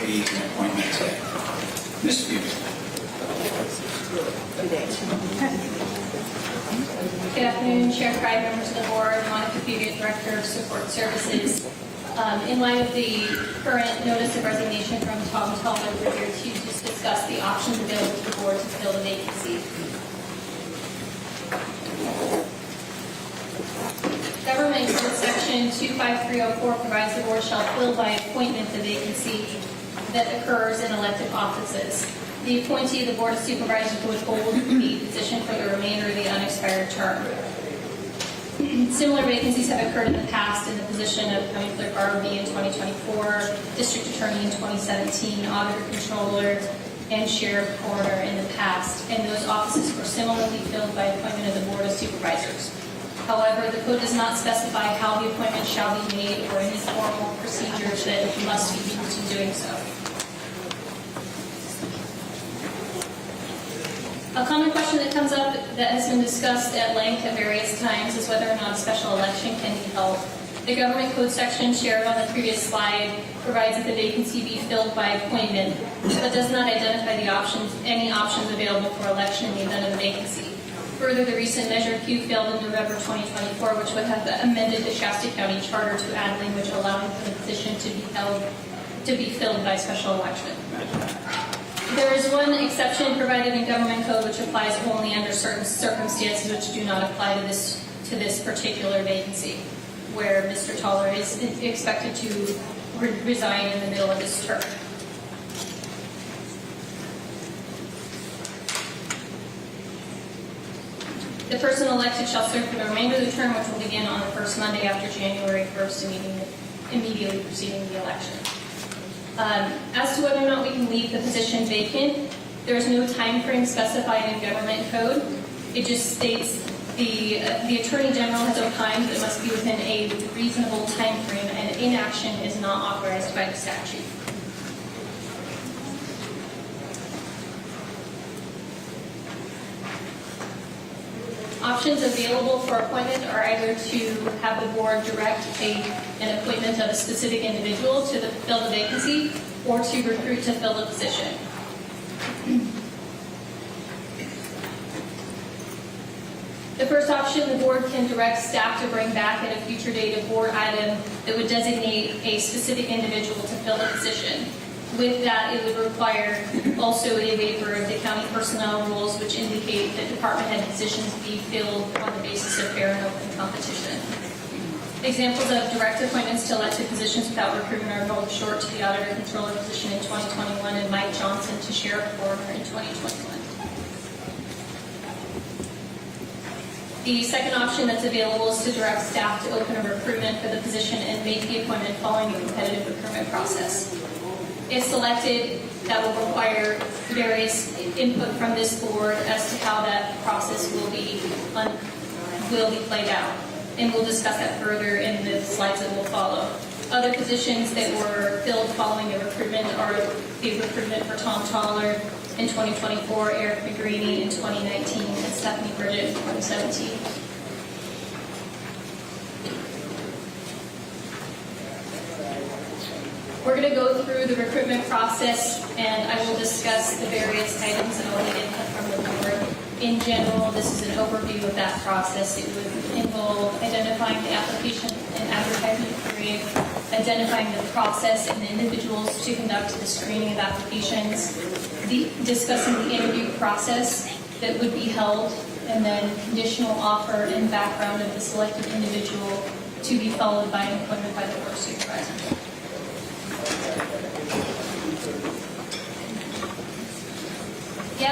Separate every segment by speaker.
Speaker 1: be an appointment today. Ms. Bute.
Speaker 2: Good afternoon, Chair Craig, members of the board, Monica Fugate, Director of Support Services. In light of the current notice of resignation from Tom Toller, we're here to just discuss the options available to the board to fill the vacancy. Government Code Section 25304 provides the board shall fill by appointment the vacancy that occurs in elective offices. The appointee of the Board of Supervisors would hold the position for the remainder of the unexpired term. Similar vacancies have occurred in the past in the position of County Clerk ROV in 2024, District Attorney in 2017, Auditor Controller, and Sheriff Coroner in the past, and those offices were similarly filled by appointment of the Board of Supervisors. However, the code does not specify how the appointment shall be made or any formal procedures that must be used in doing so. A common question that comes up that has been discussed at length at various times is whether or not a special election can be held. The Government Code section shared on the previous slide provides that the vacancy be filled by appointment, but does not identify any options available for election in the event of a vacancy. Further, the recent Measure Q failed in November 2024, which would have amended the Shasta County Charter to add language allowing for the position to be filled by special election. There is one exception provided in Government Code which applies only under certain circumstances which do not apply to this particular vacancy, where Mr. Toller is expected to resign in the middle of his term. The person elected shall serve for the remainder of the term, which will begin on the first Monday after January 1st, immediately preceding the election. As to whether or not we can leave the position vacant, there is no time frame specified in Government Code. It just states the Attorney General has opined that it must be within a reasonable time frame, and inaction is not authorized by the statute. Options available for appointment are either to have the board direct an appointment of a specific individual to fill the vacancy, or to recruit to fill the position. The first option, the board can direct staff to bring back at a future date a board item that would designate a specific individual to fill the position. With that, it would require also a waiver of the county personnel rules, which indicate that department head positions be filled on the basis of fair and open competition. Examples of direct appointments to elected positions without recruitment are Noel Short to the Auditor Controller position in 2021 and Mike Johnson to Sheriff Coroner in 2021. The second option that's available is to direct staff to open a recruitment for the position and make the appointment following a competitive recruitment process. If selected, that will require various input from this board as to how that process will be played out. And we'll discuss that further in the slides that will follow. Other positions that were filled following the recruitment are the recruitment for Tom Toller in 2024, Eric McGreeny in 2019, and Stephanie Bridget in 2017. We're going to go through the recruitment process, and I will discuss the various items that will need input from the board. In general, this is an overview of that process. It would involve identifying the application and advertisement period, identifying the process and the individuals to conduct the screening of applications, discussing the interview process that would be held, and then conditional offer and background of the selected individual to be followed by an appointment by the Board of Supervisors. The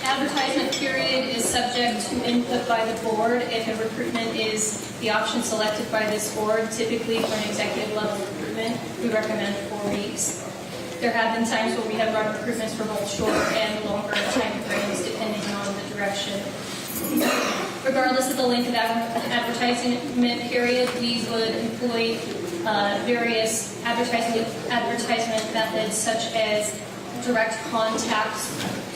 Speaker 2: advertisement period is subject to input by the board. If a recruitment is the option selected by this board, typically for an executive level recruitment, we recommend 4 weeks. There have been times where we have run recruitments for both short and longer time frames, depending on the direction. Regardless of the length of advertisement period, we would employ various advertisement methods, such as direct contacts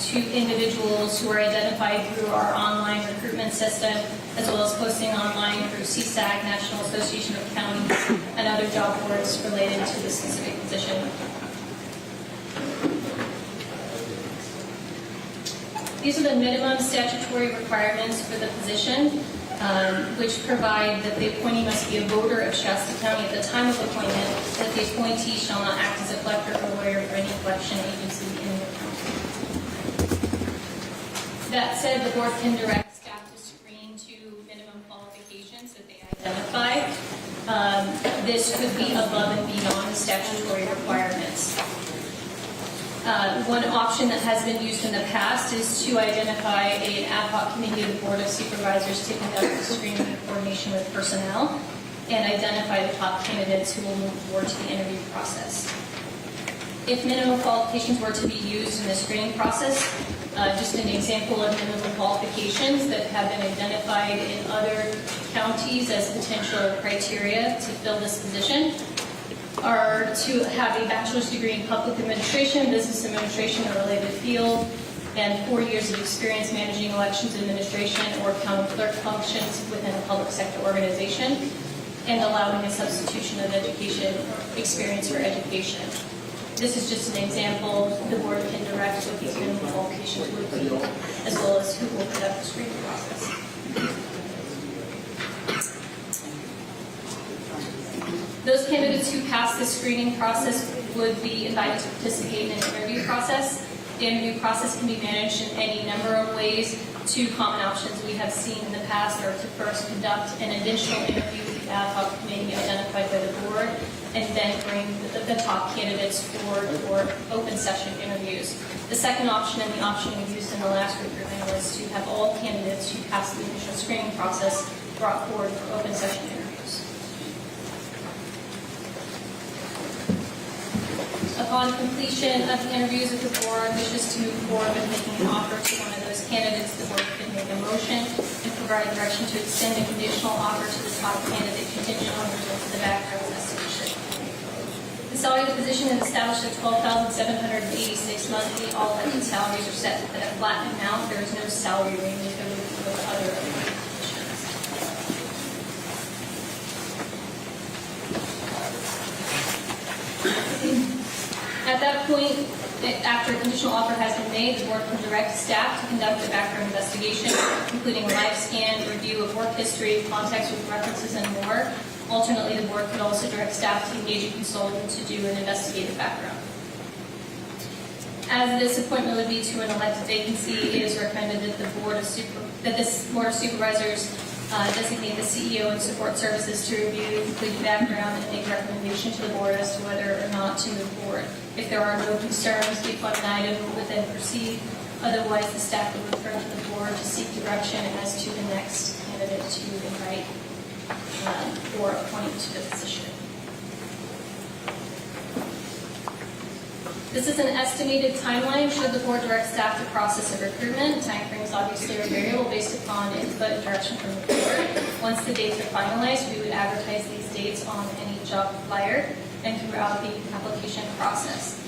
Speaker 2: to individuals who are identified through our online recruitment system, as well as posting online through CSAC, National Association of Counties, and other job boards related to the specific position. These are the minimum statutory requirements for the position, which provide that the appointee must be a voter of Shasta County at the time of appointment, that the appointee shall not act as a collector or lawyer for any collection agency in the county. That said, the board can direct staff to screen to minimum qualifications that they identify. This could be above and beyond the statutory requirements. One option that has been used in the past is to identify an ad hoc committee of the Board of Supervisors to conduct the screening in coordination with personnel and identify the top candidates who will move forward to the interview process. If minimum qualifications were to be used in the screening process, just an example of minimum qualifications that have been identified in other counties as potential criteria to fill this position are to have a bachelor's degree in public administration, business administration, or related field, and 4 years of experience managing elections administration or county clerk functions within a public sector organization, and allowing a substitution of education experience for education. This is just an example. The board can direct what these minimum qualifications would be, as well as who will conduct the screening process. Those candidates who pass the screening process would be invited to participate in an interview process. The interview process can be managed in any number of ways. Two common options we have seen in the past are to first conduct an initial interview with the ad hoc committee identified by the board, and then bring the top candidates forward for open session interviews. The second option, and the option we used in the last recruitment, was to have all candidates who passed the initial screening process brought forward for open session interviews. Upon completion of the interviews, if the board wishes to move forward with making an offer to one of those candidates, the board can make a motion and provide direction to extend a conditional offer to the top candidate contingent on results of the background investigation. The salary of the position is established at $12,786 monthly. All elected salaries are set at a flat amount. There is no salary range for the other elected positions. At that point, after a conditional offer has been made, the board can direct staff to conduct a background investigation, including a life scan, review of work history, contacts with references, and more. Alternately, the board could also direct staff to engage a consultant to do an investigative background. As this appointment would be to an elected vacancy, it is recommended that this Board of Supervisors designate the CEO and support services to review the complete background and make a recommendation to the board as to whether or not to move forward. If there are no concerns, the appointment item would then proceed. Otherwise, the staff would refer to the board to seek direction as to the next candidate to invite or appoint to the position. This is an estimated timeline should the board direct staff to process a recruitment. Timeframes obviously are variable based upon input and direction from the board. Once the dates are finalized, we would advertise these dates on any job flyer and throughout the application process.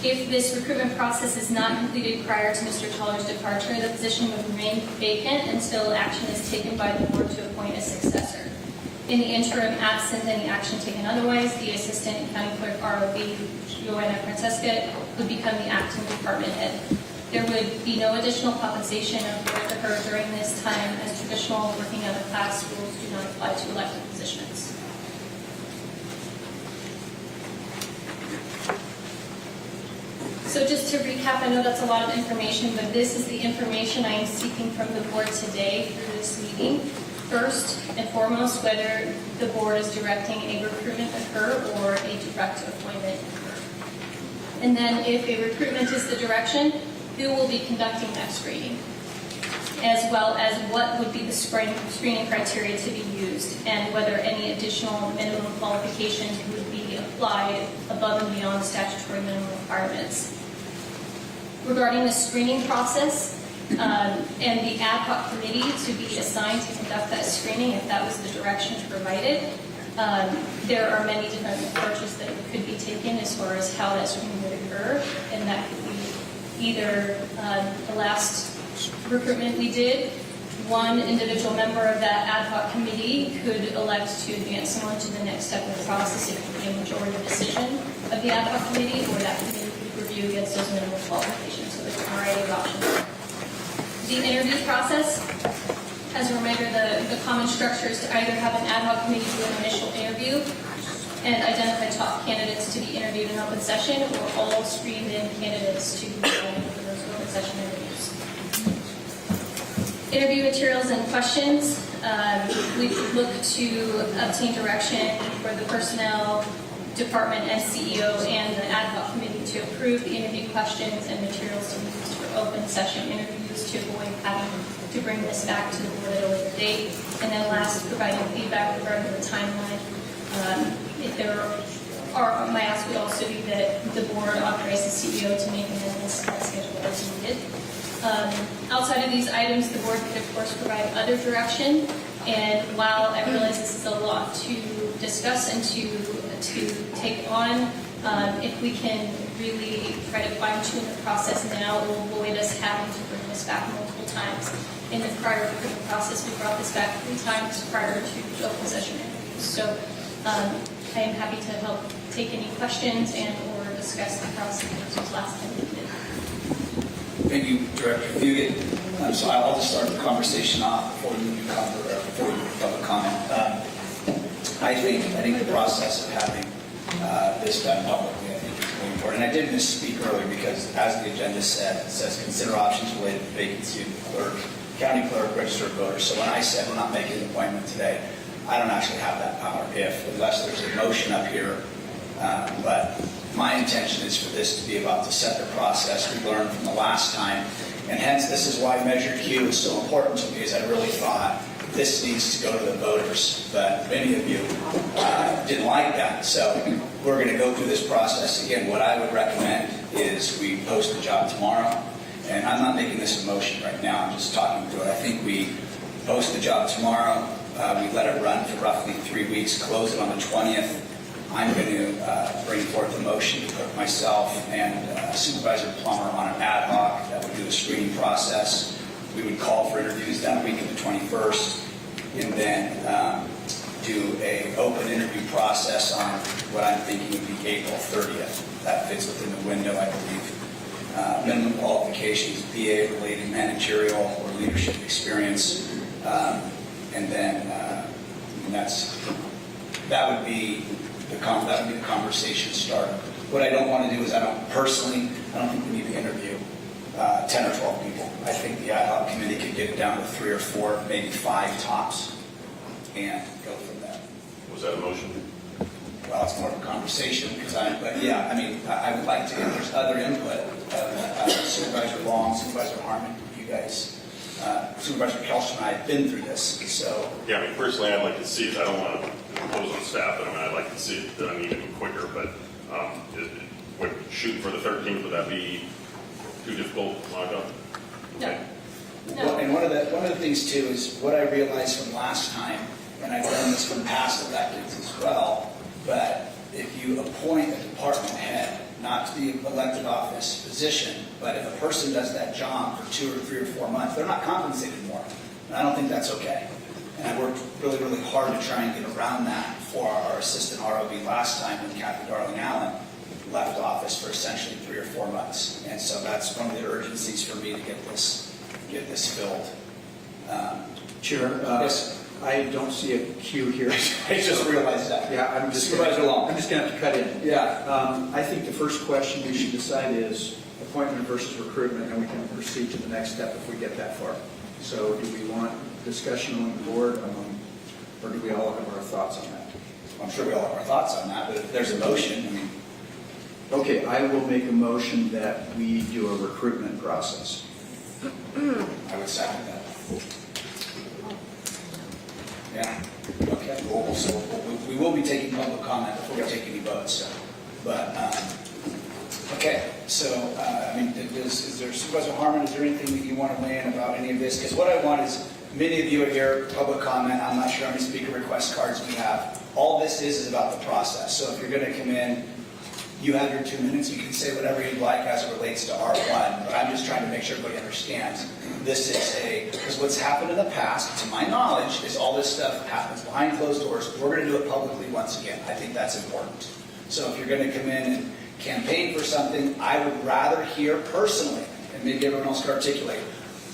Speaker 2: If this recruitment process is not completed prior to Mr. Teller's departure, the position would remain vacant until action is taken by the board to appoint a successor. In the interim, absent any action taken otherwise, the Assistant County Clerk ROV, Joanna Francesca, would become the acting department head. There would be no additional compensation afforded to her during this time, as traditional working out of class rules do not apply to elected positions. So just to recap, I know that's a lot of information, but this is the information I am seeking from the board today through this meeting. First and foremost, whether the board is directing a recruitment occur or a direct appointment occur. And then if a recruitment is the direction, who will be conducting that screening, as well as what would be the screening criteria to be used, and whether any additional minimum qualifications would be applied above and beyond statutory minimum requirements. Regarding the screening process, and the ad hoc committee to be assigned to conduct that screening, if that was the direction provided. There are many different approaches that could be taken as far as how that screening would occur, and that could be either the last recruitment we did, one individual member of that ad hoc committee could elect to advance someone to the next step of the process if it would be a majority decision of the ad hoc committee, or that committee could review against those minimum qualifications. So there's a variety of options. The interview process, as a reminder, the common structure is to either have an ad hoc committee do an initial interview and identify top candidates to be interviewed in open session, or all screened-in candidates to be joined for those open session interviews. Interview materials and questions. We look to obtain direction for the personnel department and CEO and the ad hoc committee to approve the interview questions and materials to be used for open session interviews to avoid having to bring this back to the board at a later date. And then last, providing feedback regarding the timeline. If there are, my ask would also be that the board authorize the CEO to make amendments to that schedule as needed. Outside of these items, the board could, of course, provide other direction. And while I realize this is a lot to discuss and to take on, if we can really try to fine-tune the process now, it will avoid us having to bring this back multiple times. In the prior recruitment process, we brought this back 3 times prior to open session interviews. So I am happy to help take any questions and or discuss the process as last time we did.
Speaker 1: Thank you, Director Fugit. So I'll just start the conversation off before we move to public comment. I think the process of having this done publicly, I think, is really important. And I did misspeak earlier because, as the agenda said, it says consider options related to vacancy of clerk, county clerk, register of voters. So when I said we're not making an appointment today, I don't actually have that power unless there's a motion up here. But my intention is for this to be about to set the process we learned from the last time. And hence, this is why Measure Q is so important to me, is I really thought this needs to go to the voters. But many of you didn't like that. So we're going to go through this process again. What I would recommend is we post the job tomorrow. And I'm not making this a motion right now. I'm just talking through it. I think we post the job tomorrow. We let it run for roughly 3 weeks, close it on the 20th. I'm going to bring forth a motion to put myself and Supervisor Plummer on an ad hoc that would do a screening process. We would call for interviews that week of the 21st, and then do an open interview process on what I'm thinking would be April 30th. That fits within the window, I believe. Minimum qualifications, BA-related managerial or leadership experience, and then that would be the conversation starter. What I don't want to do is I don't think we need to interview 10 or 12 people. I think the ad hoc committee could get it down to 3 or 4, maybe 5 tops, and go from there.
Speaker 3: Was that a motion?
Speaker 1: Well, it's more of a conversation but yeah, I mean, I would like to, if there's other input, Supervisor Long, Supervisor Harmon, you guys, Supervisor Kelstrom and I have been through this, so.
Speaker 3: Yeah, I mean, personally, I'd like to see it. I don't want to impose on staff, but I mean, I'd like to see it done even quicker, but would shoot for the 13th, would that be too difficult, Monica?
Speaker 2: No.
Speaker 3: Okay.
Speaker 1: Well, and one of the things too is what I realized from last time, and I've learned this from past elections as well, but if you appoint a department head, not to the elected office position, but if a person does that job for 2 or 3 or 4 months, they're not compensated more. And I don't think that's okay. And I worked really, really hard to try and get around that for our assistant ROB last time when Kathy Darling Allen left office for essentially 3 or 4 months. And so that's one of the urgencies for me to get this filled.
Speaker 4: Chair,
Speaker 1: yes.
Speaker 4: I don't see a queue here.
Speaker 1: I just realized that.
Speaker 4: Yeah, I'm just going to have to cut in.
Speaker 1: Yeah.
Speaker 4: I think the first question we should decide is appointment versus recruitment, and we can proceed to the next step if we get that far. So do we want discussion on the board, or do we all have our thoughts on that?
Speaker 1: I'm sure we all have our thoughts on that, but if there's a motion, I mean.
Speaker 4: Okay, I will make a motion that we do a recruitment process.
Speaker 1: I would second that. Yeah. Okay. So we will be taking public comment before we take any votes. But okay. So I mean, is there Supervisor Harmon? Is there anything that you want to weigh in about any of this? Because what I want is many of you are here, public comment. I'm not sure how many speaker request cards we have. All this is about the process. So if you're going to come in, you have your 2 minutes. You can say whatever you'd like as it relates to R1. But I'm just trying to make sure everybody understands. This is because what's happened in the past, to my knowledge, is all this stuff happens behind closed doors. We're going to do it publicly once again. I think that's important. So if you're going to come in and campaign for something, I would rather hear personally, and maybe everyone else can articulate,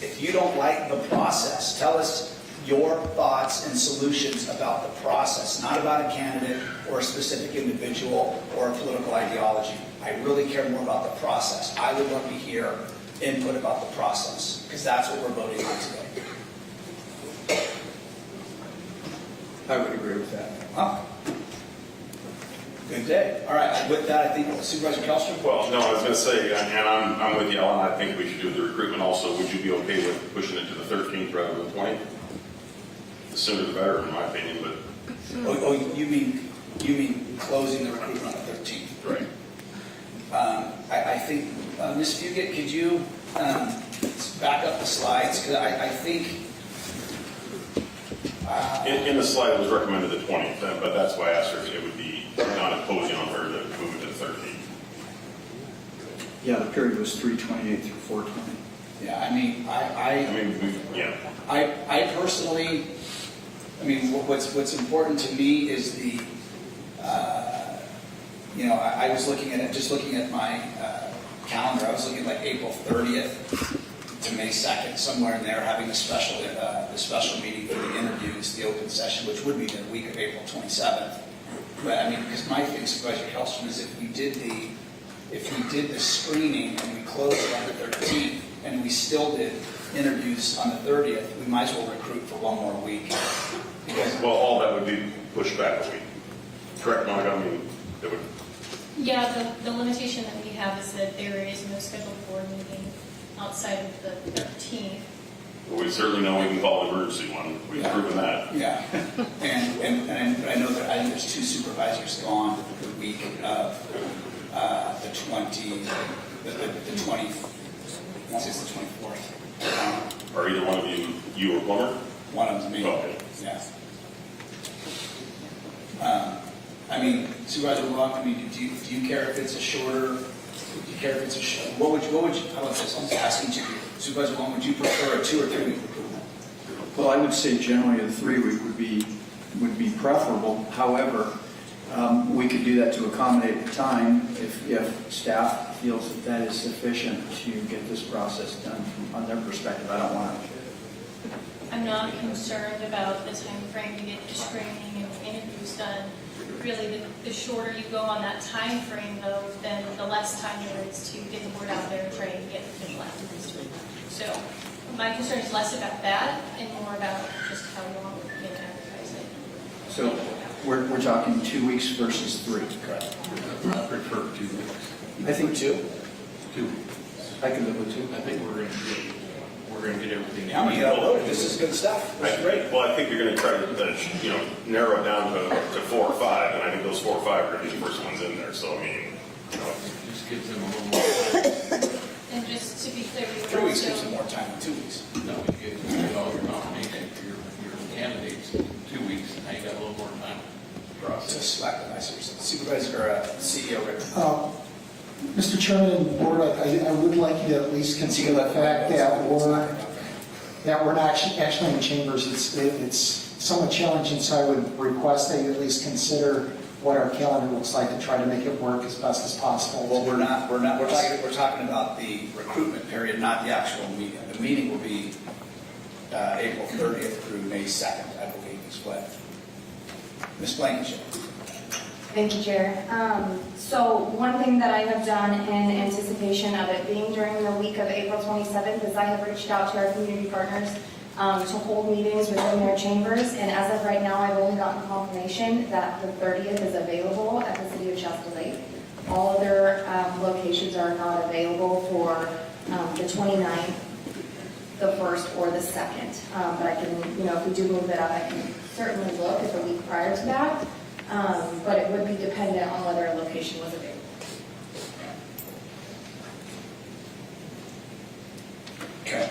Speaker 1: If you don't like the process, tell us your thoughts and solutions about the process, not about a candidate or a specific individual or a political ideology. I really care more about the process. I would love to hear input about the process, because that's what we're voting on today.
Speaker 4: I would agree with that.
Speaker 1: Huh? Good day. All right, with that, I think Supervisor Kellstrom?
Speaker 3: Well, no, I was going to say, and I'm with you, Ellen, I think we should do the recruitment also. Would you be okay with pushing it to the 13th rather than 20th? The sooner the better, in my opinion, but...
Speaker 1: Oh, you mean closing the recruitment on the 13th?
Speaker 3: Right.
Speaker 1: I think, Ms. Fugit, could you back up the slides? Because I think...
Speaker 3: In the slide, it was recommended the 20th, but that's why I asked her if it would be not imposing on her to move it to the 13th.
Speaker 4: Yeah, the period was 3/28 through 4/20.
Speaker 1: Yeah, I mean, I personally, I mean, what's important to me is the, I was looking at it, just looking at my calendar, I was looking at like April 30th to May 2nd, somewhere in there, having the special meeting for the interviews, the open session, which would be the week of April 27th. But I mean, because my thing, Supervisor Kellstrom, is if we did the screening and we closed it on the 13th, and we still did interviews on the 30th, we might as well recruit for one more week. Because,
Speaker 3: Well, all that would be pushed back a week. Correct, Monica? I mean, it would...
Speaker 2: Yeah, the limitation that we have is that there is no scheduled board meeting outside of the 13th.
Speaker 3: We certainly know we can call an emergency one. We've proven that.
Speaker 1: yeah, and I know that I think there's 2 supervisors gone the week of the 20, I want to say it's the 24th.
Speaker 3: Are either one of you or Plummer?
Speaker 1: One of them's me.
Speaker 3: Okay.
Speaker 1: Yeah. I mean, Supervisor Long, I mean, do you care if it's a shorter? Do you care if it's a short? What would you? How about this? I'm just asking you. Supervisor Long, would you prefer a 2 or 3 week recruitment?
Speaker 4: Well, I would say generally the 3-week would be preferable. However, we could do that to accommodate the time if staff feels that that is sufficient to get this process done from, on their perspective. I don't want to.
Speaker 2: I'm not concerned about the time frame to get the screening and interviews done. Really, the shorter you go on that time frame, though, then the less time there is to get the word out there and try and get official applicants to it. So my concern is less about that and more about just how long we can advertise it.
Speaker 4: So we're talking 2 weeks versus 3.
Speaker 1: Correct.
Speaker 5: I prefer 2 weeks.
Speaker 4: I think 2.
Speaker 5: 2 weeks.
Speaker 4: I can live with 2.
Speaker 5: I think we're going to get everything.
Speaker 1: Yeah, I'm gonna get uploaded. This is good stuff. This is great.
Speaker 3: Well, I think you're going to try to, narrow it down to 4 or 5, and I think those 4 or 5 are going to be the first ones in there. So, I mean,
Speaker 5: Just gives them a little more time.
Speaker 2: And just to be clear, we
Speaker 1: 3 weeks gives
Speaker 2: also,
Speaker 1: them more time than 2 weeks.
Speaker 5: No, you get all your nominations for your candidates in 2 weeks, and now you got a little more time to process.
Speaker 1: Just slap the nicer. Supervisor or CEO Rick.
Speaker 6: Mr. Chairman and Board, I would like you to at least consider the fact that we're not actually in chambers. It's somewhat challenging, so I would request that you at least consider what our calendar looks like and try to make it work as best as possible.
Speaker 1: Well, we're talking about the recruitment period, not the actual meeting. The meeting will be April 30th through May 2nd, I believe, is what. Ms. Blankenship.
Speaker 7: Thank you, Chair. So one thing that I have done in anticipation of it being during the week of April 27th is I have reached out to our community partners to hold meetings within their chambers. And as of right now, I've only gotten confirmation that the 30th is available at the City of Shasta Lake. All other locations are not available for the 29th, the 1st, or the 2nd. But I can, if we do move it up, I can certainly look at the week prior to that. But it would be dependent on whether a location was available.
Speaker 1: Okay.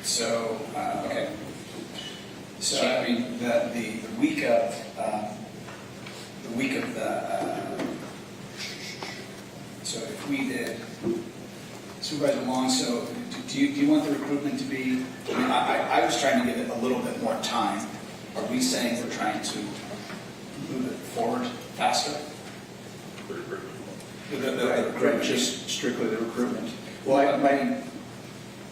Speaker 1: So, okay. So, I mean, the week of so if we did, Supervisor Long, so do you want the recruitment to be, I mean, I was trying to give it a little bit more time. Are we saying we're trying to move it forward faster?
Speaker 3: the recruitment.
Speaker 4: Right, just strictly the recruitment.
Speaker 1: Well,
Speaker 4: Well,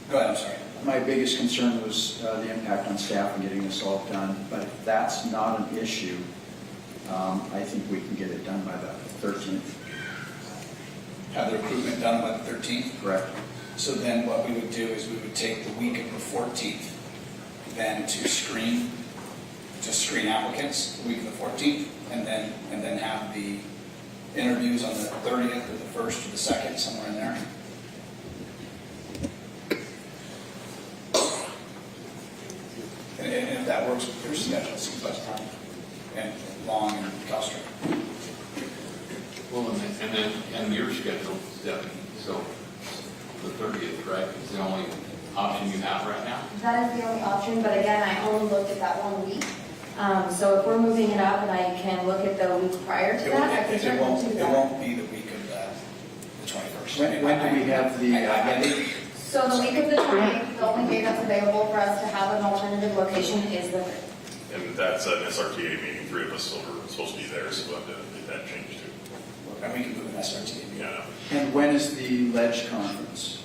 Speaker 1: go ahead, I'm sorry.
Speaker 4: my biggest concern was the impact on staff and getting this all done, but if that's not an issue, I think we can get it done by the 13th.
Speaker 1: Have the recruitment done by the 13th.
Speaker 4: Correct.
Speaker 1: So then what we would do is we would take the week of the 14th then to screen applicants, the week of the 14th, and then have the interviews on the 30th or the 1st or the 2nd, somewhere in there. And if that works with your schedule, it seems like time, and Long and Custer.
Speaker 5: Well, and your schedule, Stephanie, so the 30th, right, is the only option you have right now?
Speaker 7: That is the only option, but again, I only looked at that 1 week. So if we're moving it up and I can look at the week prior to that, I can
Speaker 1: It
Speaker 7: certainly do
Speaker 1: won't
Speaker 7: that.
Speaker 1: be the week of the 21st.
Speaker 4: When do we have the,
Speaker 1: I think
Speaker 7: So the week of the 20th, the only day that's available for us to have an alternative location is the 3rd.
Speaker 3: And that's an SRTA meeting, 3 of us are supposed to be there, so we'll have to get that changed too.
Speaker 1: and we can move an SRT.
Speaker 3: Yeah,
Speaker 4: and when is the ledge conference?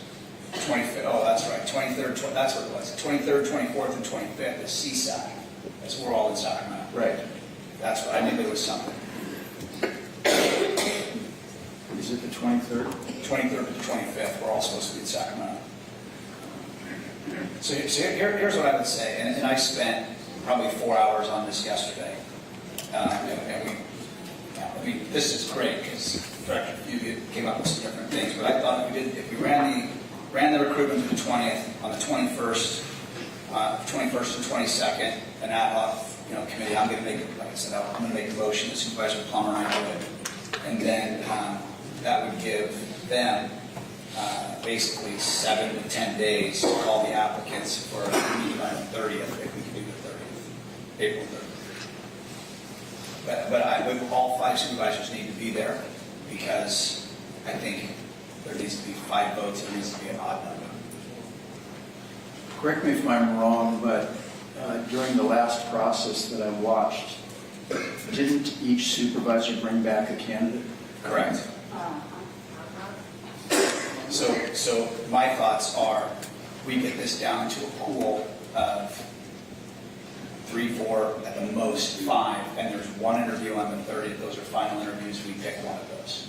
Speaker 1: 25th, oh, that's right, 23rd, that's what it was. 23rd, 24th, and 25th is CSAC. That's we're all in Sacramento.
Speaker 4: Right.
Speaker 1: That's what, I knew there was something.
Speaker 4: Is it the 23rd?
Speaker 1: 23rd to the 25th, we're all supposed to be in Sacramento. So here's what I would say, and I spent probably 4 hours on this yesterday. And we, this is great, because Director Fugit came up with some different things, but I thought if we ran the recruitment to the 20th, on the 21st, 21st and 22nd, an ad hoc, committee, I'm going to make it, like I said, I'm going to make a motion, the Supervisor Plummer and I do it. And then that would give them basically 7 to 10 days to call the applicants for a meeting on the 30th, if we can do the 30th, April 30th. But all 5 supervisors need to be there, because I think there needs to be 5 votes, there needs to be an odd number.
Speaker 4: Correct me if I'm wrong, but during the last process that I watched, didn't each supervisor bring back a candidate?
Speaker 1: Correct. So my thoughts are, we get this down to a pool of 3, 4, at the most 5, and there's 1 interview on the 30th. Those are final interviews. We pick one of those.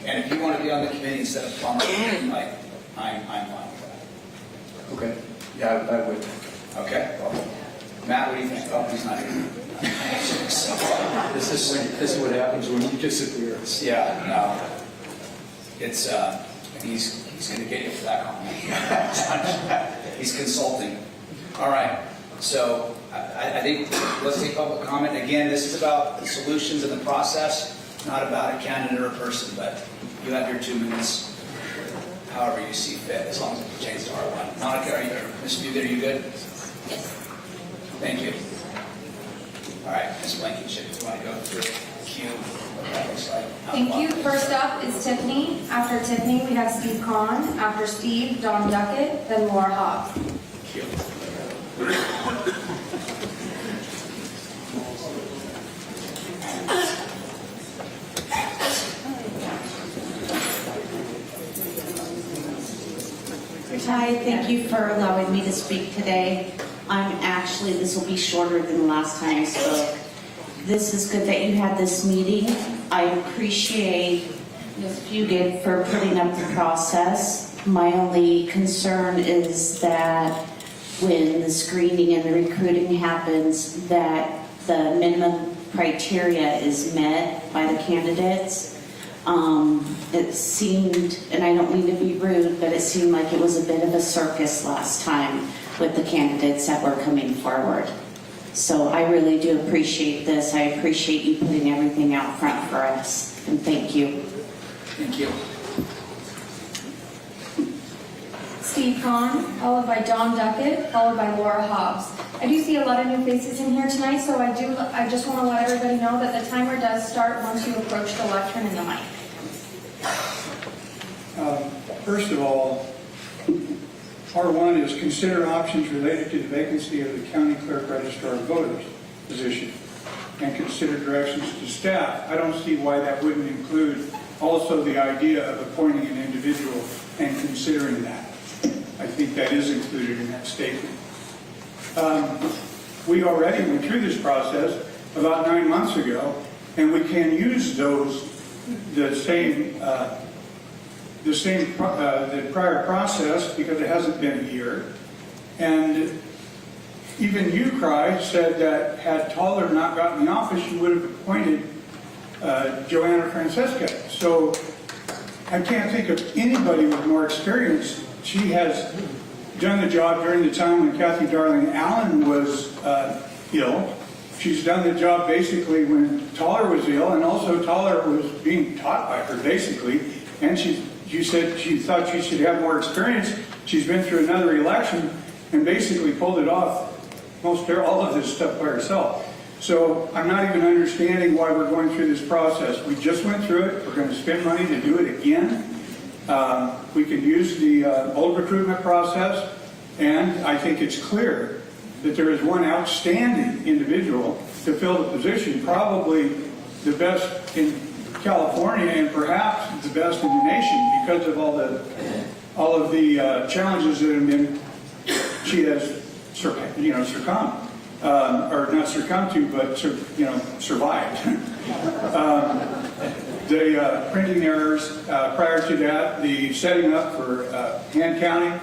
Speaker 1: And if you want to be on the committee instead of Plummer, like, I'm fine with that.
Speaker 4: Okay. Yeah, I would.
Speaker 1: Okay. Well, Matt, what do you think? Oh, he's not here.
Speaker 4: This is what happens when you disappear.
Speaker 1: Yeah, no. It's, he's going to get you for that comment. He's consulting. All right. So I think let's take public comment. Again, this is about the solutions and the process, not about a candidate or a person, but you have your 2 minutes, however you see fit, as long as it pertains to R1. Monica, are you, Ms. Bugett, are you good? Thank you. All right, Ms. Blankenship, do you want to go through the queue? What that looks like?
Speaker 7: Thank you. First up is Tiffany. After Tiffany, we have Steve Kahn. After Steve, Don Duckett, then Laura Hobbs.
Speaker 1: Queue.
Speaker 8: Hi, thank you for allowing me to speak today. This will be shorter than the last time I spoke. This is good that you had this meeting. I appreciate Ms. Fugit for putting up the process. My only concern is that when the screening and the recruiting happens, that the minimum criteria is met by the candidates. It seemed, and I don't mean to be rude, but it seemed like it was a bit of a circus last time with the candidates that were coming forward. So I really do appreciate this. I appreciate you putting everything out front for us. And thank you.
Speaker 1: Thank you.
Speaker 7: Steve Kahn, followed by Don Duckett, followed by Laura Hobbs. I do see a lot of new faces in here tonight, so I just want to let everybody know that the timer does start once you approach the lectern and the mic.
Speaker 9: First of all, R1 is consider options related to the vacancy of the County Clerk, Registrar of Voters position, and consider directions to staff. I don't see why that wouldn't include also the idea of appointing an individual and considering that. I think that is included in that statement. We already went through this process about 9 months ago, and we can use the prior process because it hasn't been a year. And even you, Cry, said that had Toller not gotten the office, you would have appointed Joanna Francesca. So I can't think of anybody with more experience. She has done the job during the time when Kathy Darling Allen was ill. She's done the job basically when Toller was ill, and also Toller was being taught by her basically. And she said she thought she should have more experience. She's been through another election and basically pulled it off all of this stuff by herself. So I'm not even understanding why we're going through this process. We just went through it. We're going to spend money to do it again. We can use the old recruitment process, and I think it's clear that there is one outstanding individual to fill the position, probably the best in California and perhaps the best in the nation because of all of the challenges that have been she has succumbed, or not succumbed to, but survived. The printing errors prior to that, the setting up for hand counting,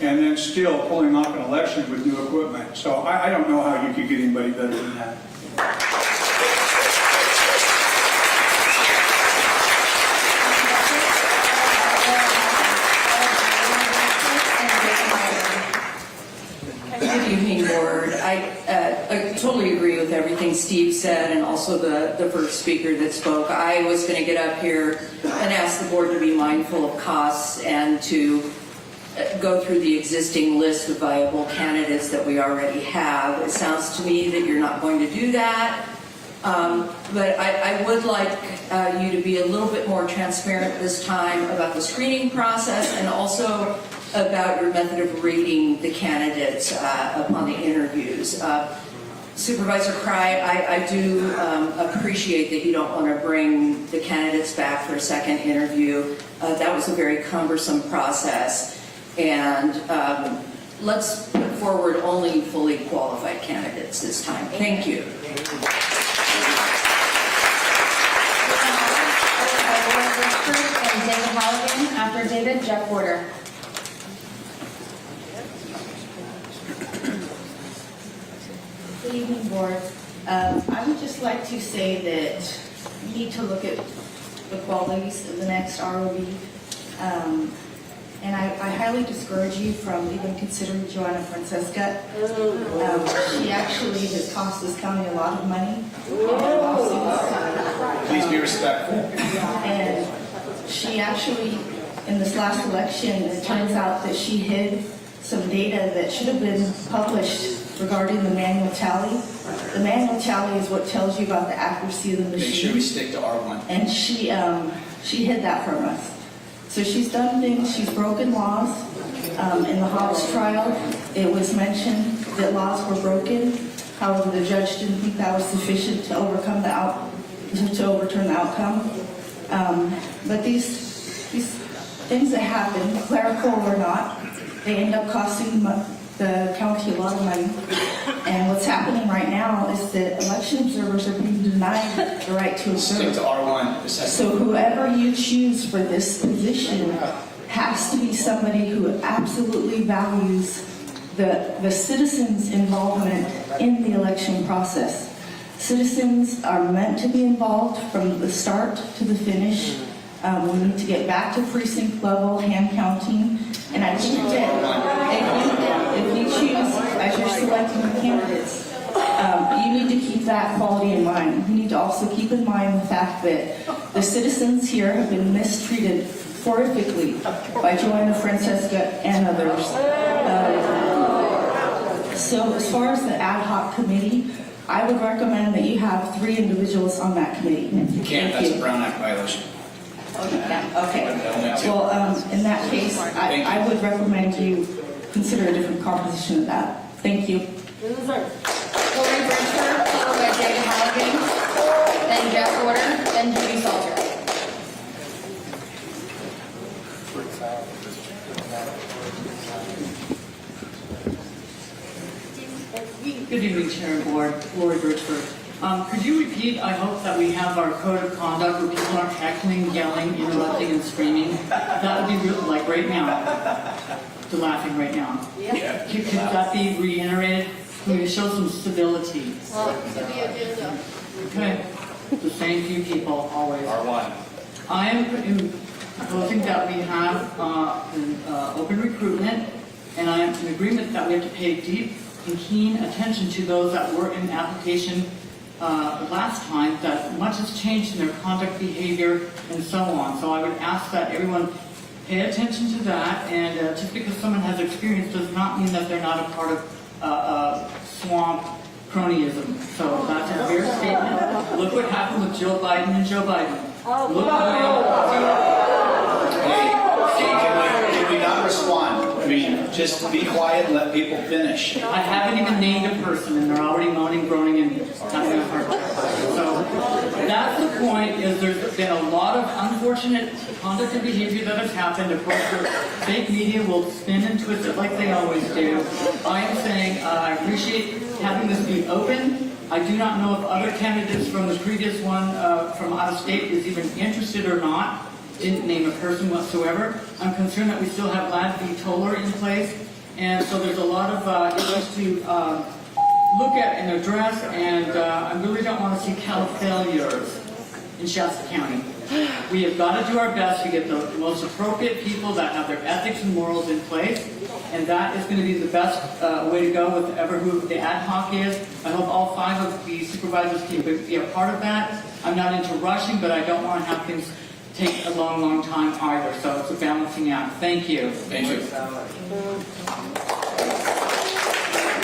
Speaker 9: and then still pulling off an election with new equipment. So I don't know how you could get anybody better than that.
Speaker 10: Good evening, Board. I totally agree with everything Steve said and also the first speaker that spoke. I was going to get up here and ask the Board to be mindful of costs and to go through the existing list of viable candidates that we already have. It sounds to me that you're not going to do that, but I would like you to be a little bit more transparent this time about the screening process and also about your method of rating the candidates upon the interviews. Supervisor Cry, I do appreciate that you don't want to bring the candidates back for a second interview. That was a very cumbersome process, and let's put forward only fully qualified candidates this time. Thank you.
Speaker 7: And David Halligan. After David, Jeff Porter.
Speaker 11: Good evening, Board. I would just like to say that you need to look at the qualities of the next ROV. And I highly discourage you from even considering Joanna Francesca. She actually has cost this county a lot of money.
Speaker 1: Please be respectful.
Speaker 11: And she actually, in this last election, it turns out that she hid some data that should have been published regarding the manual tally. The manual tally is what tells you about the accuracy of the machine.
Speaker 1: Make sure we stick to R1.
Speaker 11: And she hid that from us. So she's done things, she's broken laws. In the Hobbs trial, it was mentioned that laws were broken. However, the judge didn't think that was sufficient to overturn the outcome. But these things that happen, clerical or not, they end up costing the county a lot of money. And what's happening right now is that election observers are being denied the right to
Speaker 1: Stick
Speaker 11: observe.
Speaker 1: to R1.
Speaker 11: So whoever you choose for this position has to be somebody who absolutely values the citizens' involvement in the election process. Citizens are meant to be involved from the start to the finish. We need to get back to precinct level hand counting. And I think that if you choose, as you're selecting the candidates, you need to keep that quality in mind. You need to also keep in mind the fact that the citizens here have been mistreated horrifically by Joanna Francesca and others. So as far as the ad hoc committee, I would recommend that you have 3 individuals on that committee.
Speaker 1: You can't, that's a Brown Act violation.
Speaker 11: Okay. Well, in that case, I would recommend you consider a different composition of that. Thank you.
Speaker 7: Corey Bridger, followed by David Halligan, then Jeff Porter, then Judy Salter.
Speaker 12: Good evening, Chair and Board. Lori Bridgeford. Could you repeat, I hope that we have our code of conduct where people aren't heckling, yelling, interrupting, and screaming? That would be real, like right now. They're laughing right now.
Speaker 2: Yeah.
Speaker 12: Could that be reiterated? Can we show some civility?
Speaker 2: Well, to the agenda.
Speaker 12: Okay. The same few people, always.
Speaker 5: R1.
Speaker 12: I am proposing that we have open recruitment, and I am in agreement that we have to pay deep and keen attention to those that were in application last time, that much has changed in their conduct, behavior, and so on. So I would ask that everyone pay attention to that, and just because someone has experience does not mean that they're not a part of swamp cronyism. So that's a fair statement. Look what happened with Joe Biden and Joe Biden. Look
Speaker 1: Can we not respond? I mean, just be quiet and let people finish.
Speaker 12: I haven't even named a person, and they're already moaning, groaning, and having a heart attack. So that's the point, is there's been a lot of unfortunate conduct and behavior that has happened. Of course, the fake media will spin and twist it like they always do. I am saying I appreciate having this be open. I do not know if other candidates from the previous one from out of state is even interested or not. Didn't name a person whatsoever. I'm concerned that we still have Lad v. Toller in place, and so there's a lot of issues to look at and address, and I really don't want to see Cal failures in Shasta County. We have got to do our best to get the most appropriate people that have their ethics and morals in place, and that is going to be the best way to go with who the ad hoc is. I hope all 5 of the supervisors can be a part of that. I'm not into rushing, but I don't want to have things take a long, long time either, so it's a balancing act. Thank you.
Speaker 1: Thank you.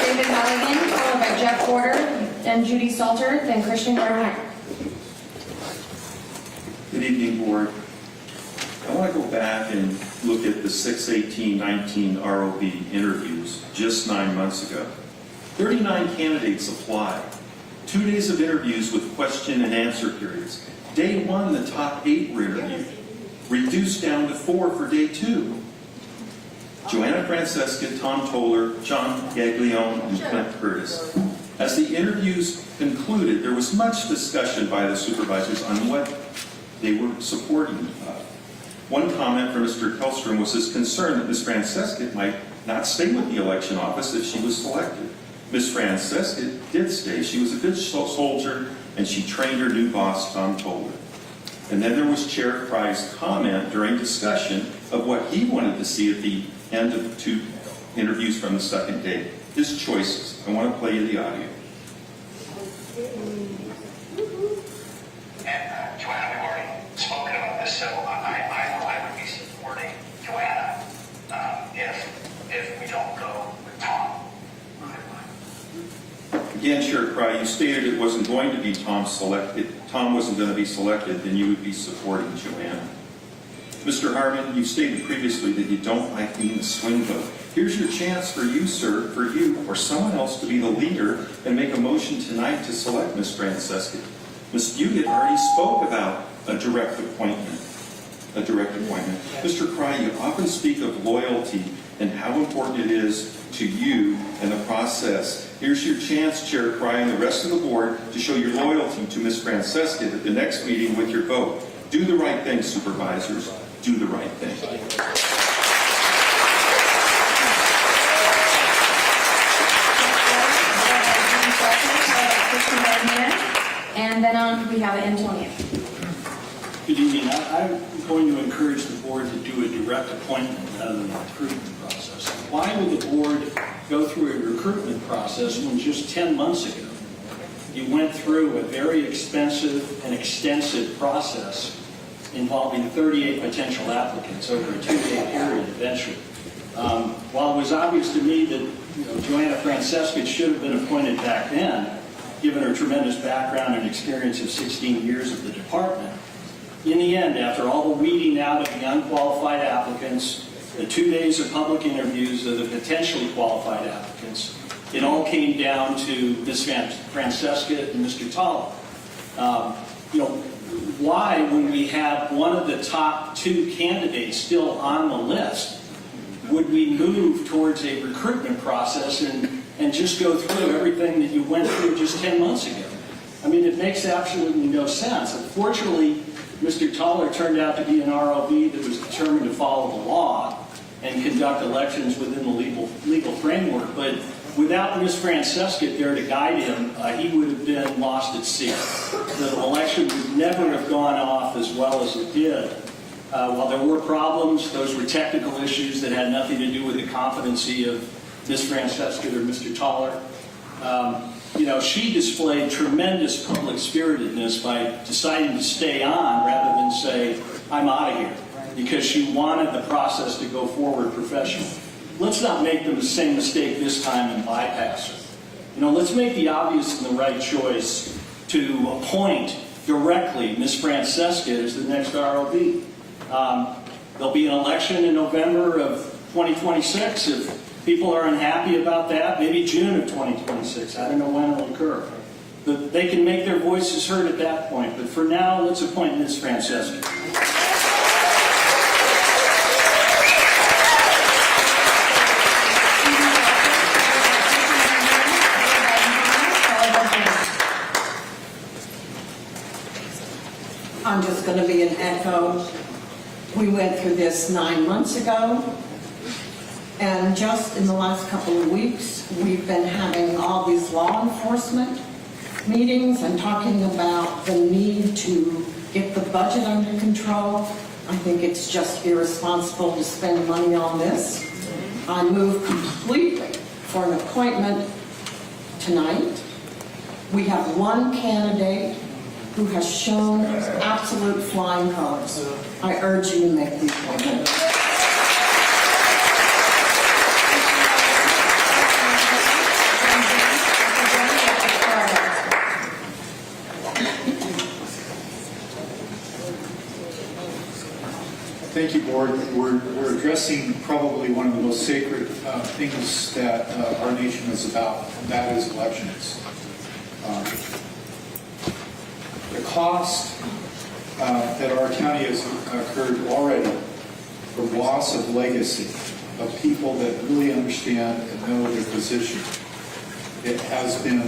Speaker 7: David Halligan, followed by Jeff Porter, then Judy Salter, then Christian Gardner.
Speaker 13: Good evening, Board. I want to go back and look at the 6/18/19 ROV interviews just 9 months ago. 39 candidates applied. 2 days of interviews with question and answer periods. Day 1, the top 8 were interviewed. Reduced down to 4 for day 2. Joanna Francesca, Tom Toller, John Gaglione, and Clint Curtis. As the interviews concluded, there was much discussion by the supervisors on what they were supporting. One comment from Mr. Kellstrom was his concern that Ms. Francesca might not stay with the election office if she was selected. Ms. Francesca did stay. She was a good soldier, and she trained her new boss, Tom Toller. And then there was Chair Fry's comment during discussion of what he wanted to see at the end of the 2 interviews from the second day. His choices. I want to play you the audio.
Speaker 14: And Joanna, we've already spoken about this, so I would be supporting Joanna if we don't go with Tom.
Speaker 13: Again, Chair Fry, you stated it wasn't going to be Tom selected. Tom wasn't going to be selected, then you would be supporting Joanna. Mr. Harmon, you stated previously that you don't like being a swing vote. Here's your chance for you, sir, for you or someone else to be the leader and make a motion tonight to select Ms. Francesca. Ms. Buget already spoke about a direct appointment. Mr. Cry, you often speak of loyalty and how important it is to you and the process. Here's your chance, Chair Cry, and the rest of the board to show your loyalty to Ms. Francesca at the next meeting with your vote. Do the right thing, supervisors. Do the right thing.
Speaker 7: And then we have Antonia.
Speaker 15: Good evening. I'm going to encourage the board to do a direct appointment rather than a recruitment process. Why will the board go through a recruitment process when just 10 months ago you went through a very expensive and extensive process involving 38 potential applicants over a 2-day period eventually? While it was obvious to me that Joanna Francesca should have been appointed back then, given her tremendous background and experience of 16 years of the department, in the end, after all the weeding out of the unqualified applicants, the 2 days of public interviews of the potentially qualified applicants, it all came down to Ms. Francesca and Mr. Toller. Why, when we have one of the top 2 candidates still on the list, would we move towards a recruitment process and just go through everything that you went through just 10 months ago? I mean, it makes absolutely no sense. Unfortunately, Mr. Toller turned out to be an ROV that was determined to follow the law and conduct elections within the legal framework. But without Ms. Francesca there to guide him, he would have been lost at sea. The election would never have gone off as well as it did. While there were problems, those were technical issues that had nothing to do with the competency of Ms. Francesca or Mr. Toller. She displayed tremendous public spiritedness by deciding to stay on rather than say, I'm out of here, because she wanted the process to go forward professionally. Let's not make the same mistake this time and bypass her. Let's make the obvious and the right choice to appoint directly Ms. Francesca as the next ROV. There'll be an election in November of 2026. If people are unhappy about that, maybe June of 2026. I don't know when it'll occur. But they can make their voices heard at that point. But for now, let's appoint Ms. Francesca.
Speaker 16: I'm just going to be an echo. We went through this 9 months ago, and just in the last couple of weeks, we've been having all these law enforcement meetings and talking about the need to get the budget under control. I think it's just irresponsible to spend money on this. I move completely for an appointment tonight. We have one candidate who has shown absolute flying colors. I urge you to make the appointment.
Speaker 17: Thank you, Board. We're addressing probably one of the most sacred things that our nation is about, and that is elections. The cost that our county has incurred already from loss of legacy of people that really understand and know their position, it has been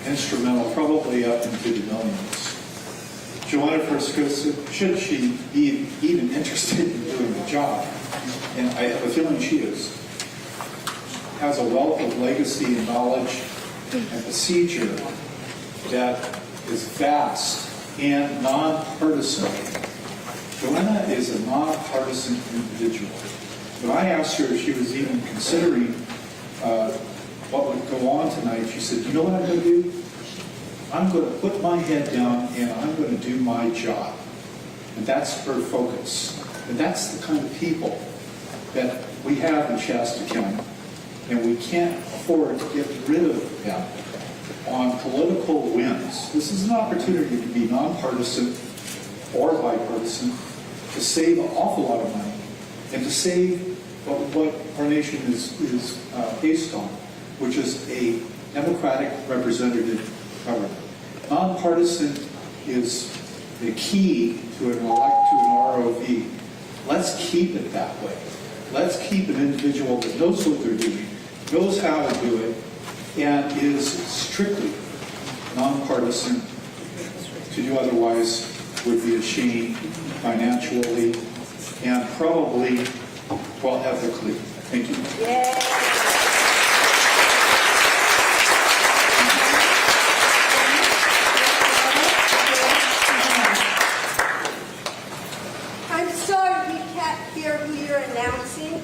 Speaker 17: instrumental, probably up into the millions. Joanna Friscosa, should she be even interested in doing the job, and I have a feeling she is, has a wealth of legacy and knowledge and procedure that is vast and nonpartisan. Joanna is a nonpartisan individual. When I asked her if she was even considering what would go on tonight, she said, you know what I'm going to do? I'm going to put my head down and I'm going to do my job. And that's her focus. And that's the kind of people that we have in Shasta County. And we can't afford to get rid of them on political wins. This is an opportunity to be nonpartisan or bipartisan, to save an awful lot of money, and to save what our nation is based on, which is a democratic representative government. Nonpartisan is the key to an ROV. Let's keep it that way. Let's keep an individual that knows what they're doing, knows how to do it, and is strictly nonpartisan. To do otherwise would be a shame financially and probably, well, ethically. Thank you.
Speaker 18: I'm sorry we can't hear who you're announcing.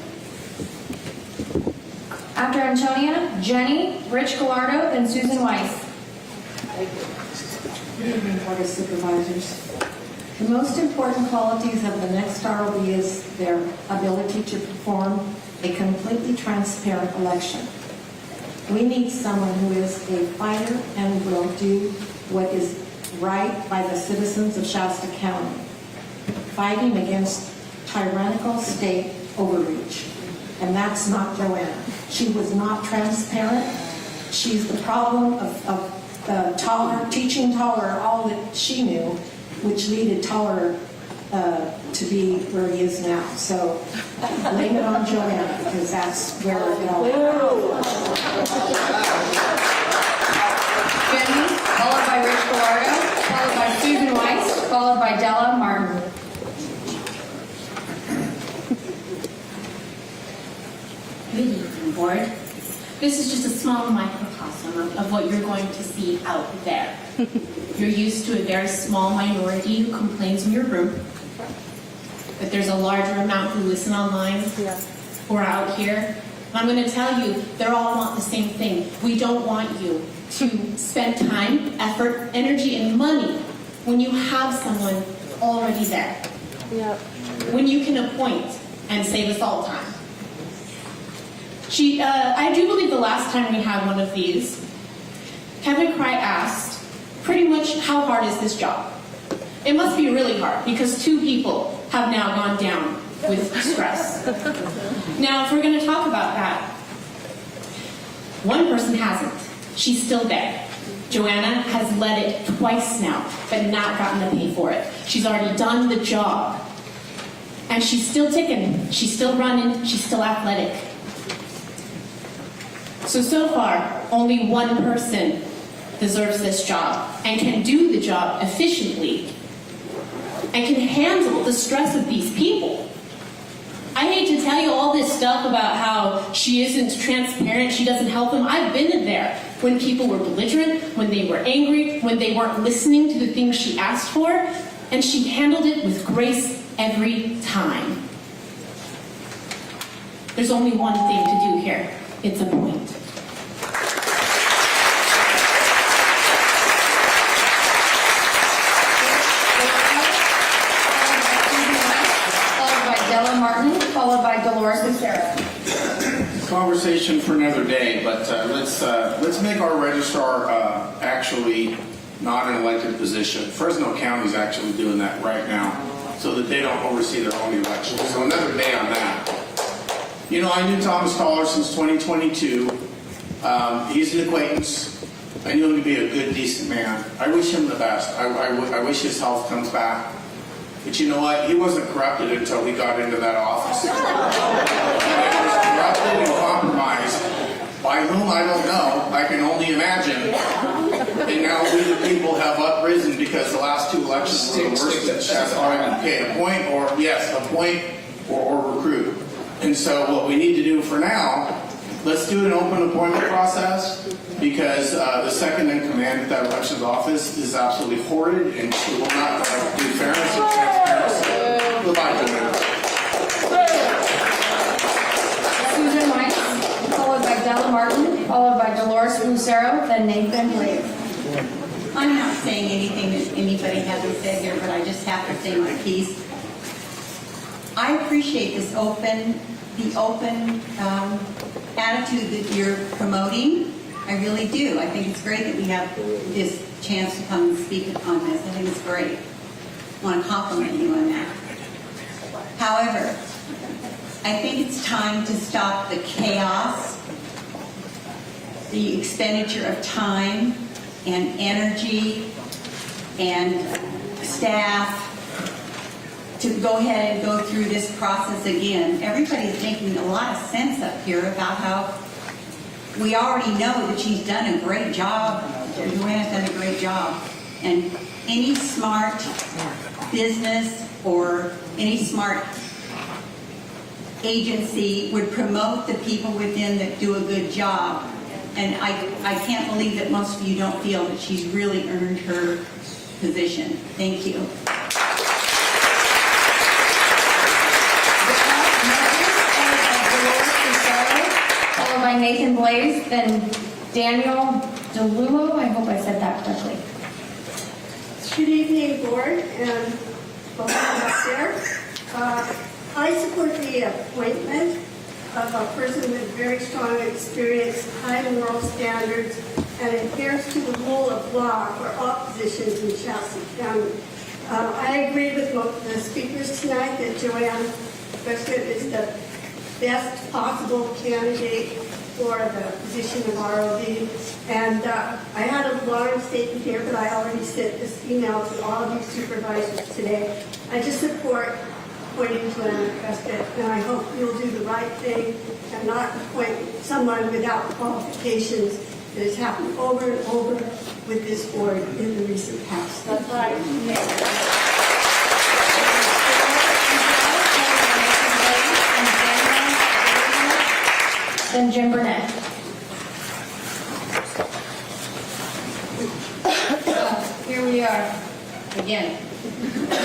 Speaker 7: After Antonia, Jenny, Rich Gallardo, then Susan Weiss.
Speaker 11: Good evening, Board of Supervisors. The most important qualities of the next ROV is their ability to perform a completely transparent election. We need someone who is a fighter and will do what is right by the citizens of Shasta County, fighting against tyrannical state overreach. And that's not Joanna. She was not transparent. She's the problem of teaching Toller all that she knew, which leaded Toller to be where he is now. So blame it on Joanna, because that's where it all
Speaker 10: Jenny, followed by Rich Gallardo, followed by Susan Weiss, followed by Della Martin.
Speaker 8: Good evening, board. This is just a small microcosm of what you're going to see out there. You're used to a very small minority who complains in your room, but there's a larger amount who listen online or out here. And I'm going to tell you, they all want the same thing. We don't want you to spend time, effort, energy, and money when you have someone already there. When you can appoint and save us all time. I do believe the last time we had one of these, Kevin Cry asked pretty much, how hard is this job? It must be really hard because 2 people have now gone down with stress. Now, if we're going to talk about that, one person hasn't. She's still there. Joanna has led it twice now, but not gotten to pay for it. She's already done the job. And she's still ticking. She's still running. She's still athletic. So far, only one person deserves this job and can do the job efficiently and can handle the stress of these people. I hate to tell you all this stuff about how she isn't transparent, she doesn't help them. I've been in there when people were belligerent, when they were angry, when they weren't listening to the things she asked for, and she handled it with grace every time. There's only one thing to do here. It's appoint.
Speaker 10: Followed by Dolores Lucero.
Speaker 19: Conversation for another day, but let's make our registrar actually not an elected position. Fresno County is actually doing that right now, so that they don't oversee their own elections. So another day on that. You know, I knew Thomas Toller since 2022. He's an acquaintance. I knew him to be a good, decent man. I wish him the best. I wish his health comes back. But you know what? He wasn't corrupted until he got into that office. He was corrupted and compromised. By whom, I don't know. I can only imagine. And now we the people have uprisen because the last 2 elections were the worst that Shasta. Okay, appoint or recruit. And so what we need to do for now, let's do an open appointment process, because the second in command at that elections office is absolutely horrid, and she will not do fairness and transparency. Goodbye, Joanna.
Speaker 10: Susan Weiss, followed by Della Martin, followed by Dolores Lucero, then Nathan Blake.
Speaker 8: I'm not saying anything that anybody hasn't said here, but I just have to say my piece. I appreciate the open attitude that you're promoting. I really do. I think it's great that we have this chance to come and speak on this. I think it's great. I want to compliment you on that. However, I think it's time to stop the chaos, the expenditure of time and energy and staff to go ahead and go through this process again. Everybody's making a lot of sense up here about how we already know that she's done a great job. Joanna's done a great job. And any smart business or any smart agency would promote the people within that do a good job. And I can't believe that most of you don't feel that she's really earned her position. Thank you.
Speaker 7: Followed by Nathan Blaze, then Daniel DeLulo. I hope I said that correctly.
Speaker 18: Good evening, board, and welcome up there. I support the appointment of a person with very strong experience, high moral standards, and adheres to the rule of law for all positions in Shasta County. I agree with the speakers tonight that Joanne Prescott is the best possible candidate for the position of ROV. And I had a long statement here, but I already sent this email to all of you supervisors today. I just support appointing Joanna Prescott, and I hope you'll do the right thing and not appoint someone without qualifications. It has happened over and over with this board in the recent past.
Speaker 7: That's right. Then Jim Burnett.
Speaker 20: Here we are again.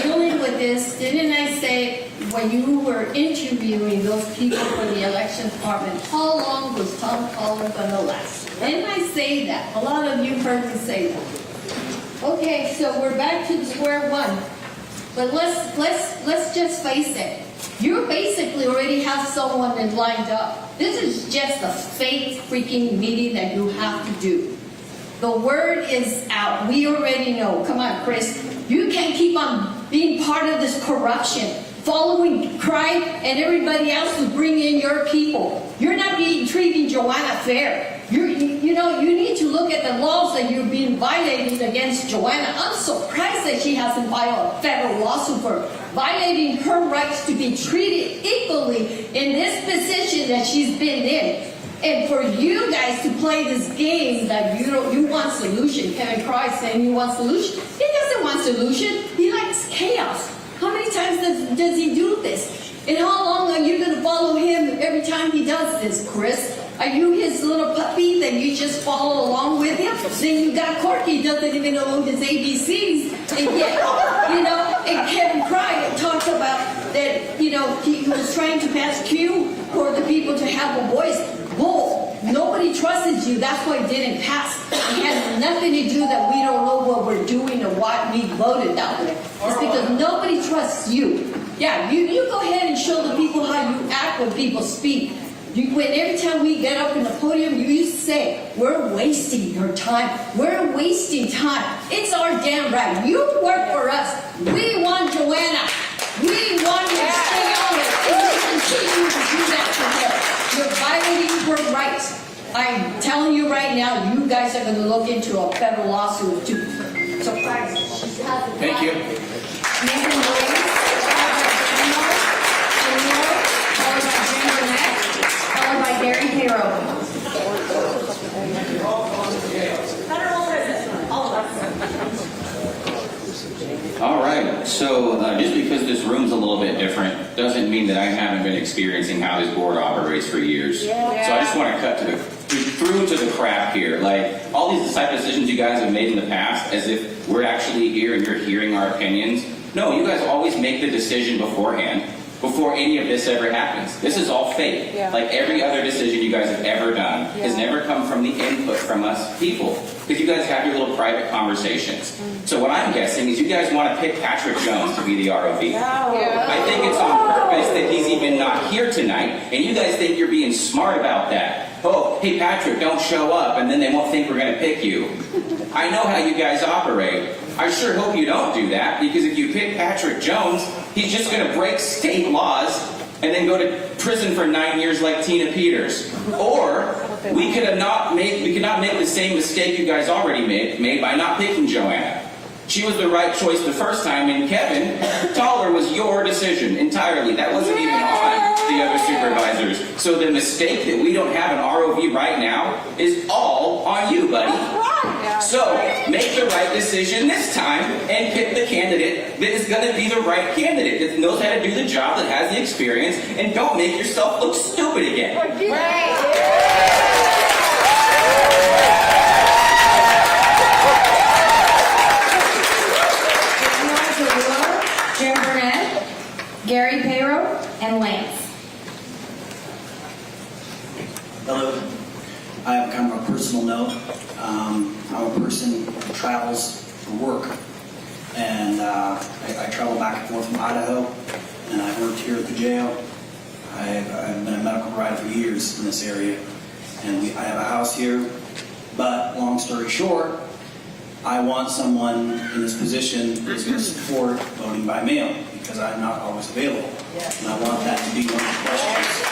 Speaker 20: Dealing with this, didn't I say when you were interviewing those people for the election department, how long was Tom Caller gonna last? Didn't I say that? A lot of you heard me say that. Okay, so we're back to square one. But let's just face it. You basically already have someone that lined up. This is just a fake freaking meeting that you have to do. The word is out. We already know. Come on, Chris. You can't keep on being part of this corruption, following crime and everybody else to bring in your people. You're not treating Joanna fair. You know, you need to look at the laws that you're being violating against Joanna. I'm surprised that she hasn't filed a federal lawsuit for violating her rights to be treated equally in this position that she's been in. And for you guys to play this game that you want solution, Kevin Cross saying you want solution. He doesn't want solution. He likes chaos. How many times does he do this? And how long are you going to follow him every time he does this, Chris? Are you his little puppy that you just follow along with him? Then you got Corky, doesn't even know his ABCs. And yet, you know, and Kevin Cry talks about that, you know, he was trying to pass Q for the people to have a voice. Bull. Nobody trusted you. That's why it didn't pass. It has nothing to do that we don't know what we're doing or why we voted that way. It's because nobody trusts you. Yeah, you go ahead and show the people how you act when people speak. When every time we get up in the podium, you say, we're wasting your time. We're wasting time. It's our damn right. You work for us. We want Joanna. We want you to stay on it. And we continue to do that for her. You're violating her rights. I'm telling you right now, you guys are going to look into a federal lawsuit to surprise.
Speaker 1: Thank you.
Speaker 20: Nathan Williams, followed by Jim Burnett, followed by Gary Hero. Federal prison, all of us.
Speaker 21: All right, so just because this room's a little bit different doesn't mean that I haven't been experiencing how this board operates for years.
Speaker 20: Yeah.
Speaker 21: So I just want to cut through to the crap here. Like, all these type of decisions you guys have made in the past, as if we're actually here and you're hearing our opinions. No, you guys always make the decision beforehand, before any of this ever happens. This is all fake.
Speaker 20: Yeah.
Speaker 21: Like every other decision you guys have ever done has never come from the input from us people. Because you guys have your little private conversations. So what I'm guessing is you guys want to pick Patrick Jones to be the ROV. I think it's on purpose that he's even not here tonight, and you guys think you're being smart about that. Oh, hey Patrick, don't show up, and then they won't think we're going to pick you. I know how you guys operate. I sure hope you don't do that, because if you pick Patrick Jones, he's just going to break state laws and then go to prison for 9 years like Tina Peters. Or we could not make the same mistake you guys already made by not picking Joanna. She was the right choice the first time, and Kevin Toller was your decision entirely. That wasn't even on the other supervisors. So the mistake that we don't have an ROV right now is all on you, buddy. So make the right decision this time and pick the candidate that is going to be the right candidate, that knows how to do the job, that has the experience, and don't make yourself look stupid again.
Speaker 7: Jim Burnett, Gary Payro, and Lance.
Speaker 22: Hello. I have kind of a personal note. I'm a person who travels for work, and I travel back and forth from Idaho, and I've worked here at the jail. I've been a medical provider for years in this area, and I have a house here. But long story short, I want someone in this position who's going to support voting by mail, because I'm not always available, and I want that to be one of the questions.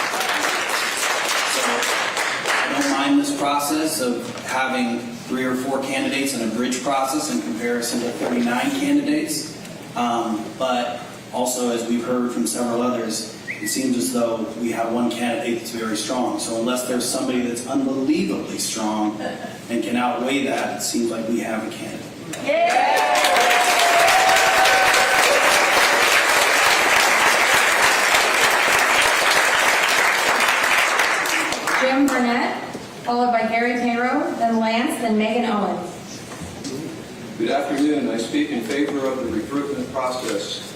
Speaker 22: I don't mind this process of having 3 or 4 candidates in a bridge process in comparison to 39 candidates. But Also, as we've heard from several others, it seems as though we have one candidate that's very strong. So unless there's somebody that's unbelievably strong and can outweigh that, it seems like we have a candidate.
Speaker 7: Jim Burnett, followed by Gary Payro, then Lance, then Megan Owens.
Speaker 3: Good afternoon. I speak in favor of the recruitment process.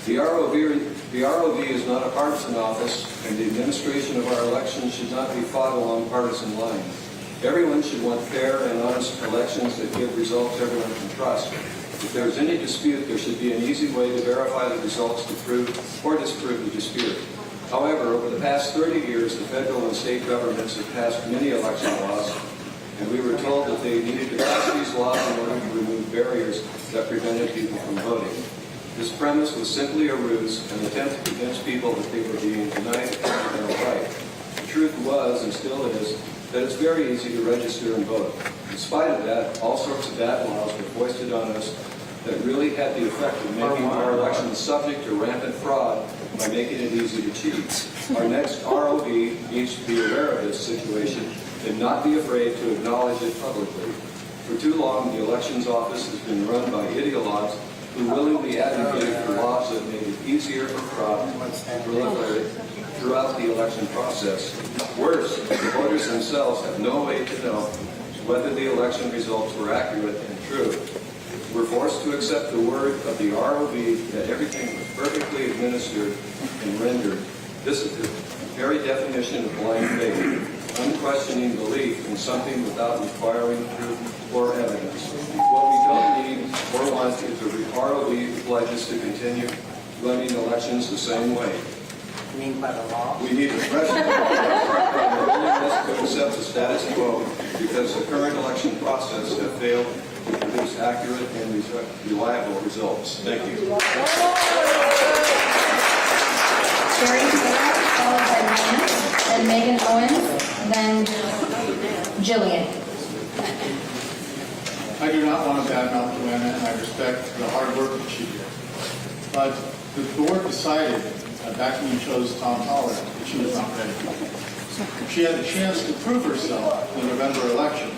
Speaker 3: The ROV is not a partisan office, and the administration of our elections should not be fought along partisan lines. Everyone should want fair and honest elections that give results everyone can trust. If there is any dispute, there should be an easy way to verify the results to prove or disprove the dispute. However, over the past 30 years, the federal and state governments have passed many election laws, and we were told that they needed to pass these laws in order to remove barriers that prevented people from voting. This premise was simply a ruse, an attempt to convince people that they were being denied a fundamental right. The truth was, and still is, that it's very easy to register and vote. In spite of that, all sorts of bad laws were foisted on us that really had the effect of making our elections subject to rampant fraud by making it easy to cheat. Our next ROV needs to be aware of this situation and not be afraid to acknowledge it publicly. For too long, the elections office has been run by ideologues who willingly advocated for laws that made it easier for fraud to proliferate throughout the election process. Worse, the voters themselves have no way to know whether the election results were accurate and true. We're forced to accept the word of the ROV that everything was perfectly administered and rendered. This is the very definition of blind faith, unquestioning belief in something without requiring proof or evidence. What we don't need or want is a ROV who pledges to continue running elections the same way.
Speaker 22: You mean by the law?
Speaker 3: We need a president to accept the status quo because the current election process has failed to produce accurate and reliable results. Thank you.
Speaker 7: Gary Payro, followed by Lance, then Megan Owens, then Jillian.
Speaker 17: I do not want to badmouth Joanna, and I respect the hard work that she did. But the board decided, back when you chose Tom Pollard, that she was not ready. She had a chance to prove herself in the November election,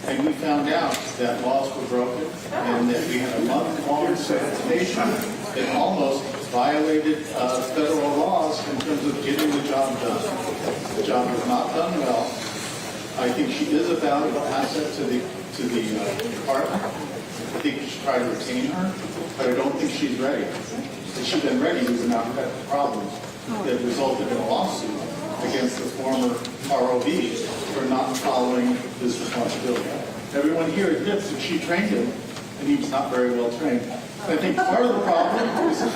Speaker 17: and we found out that laws were broken and that we had a month-long certification that almost violated federal laws in terms of getting the job done. The job was not done well. I think she is a valuable asset to the department. I think we should try to retain her, but I don't think she's ready. If she'd been ready, we would not have had the problems that resulted in a lawsuit against the former ROV for not following his responsibility. Everyone here admits that she trained him, and he was not very well trained. I think part of the problem is that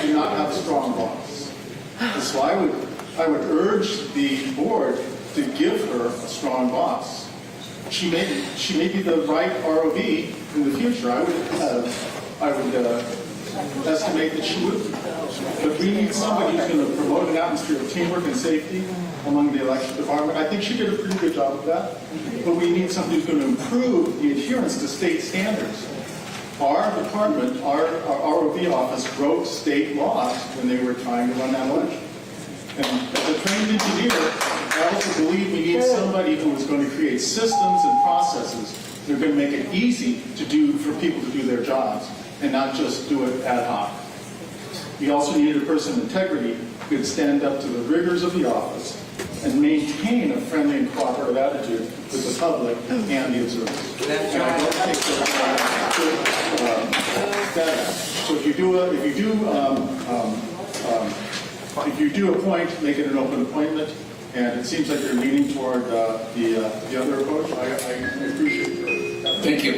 Speaker 17: you do not have a strong boss. So I would urge the board to give her a strong boss. She may be the right ROV in the future. I would estimate that she would. But we need somebody who's going to promote an atmosphere of teamwork and safety among the election department. I think she did a pretty good job of that. But we need somebody who's going to improve the adherence to state standards. Our department, our ROV office wrote state laws when they were trying to run that election. And as a trained engineer, I also believe we need somebody who is going to create systems and processes that are going to make it easy for people to do their jobs and not just do it ad hoc. We also needed a person of integrity who could stand up to the rigors of the office and maintain a friendly and cooperative attitude with the public and the observers. And I don't think that so if you do appoint, make it an open appointment. And it seems like you're leaning toward the other approach. I appreciate it.
Speaker 1: Thank you.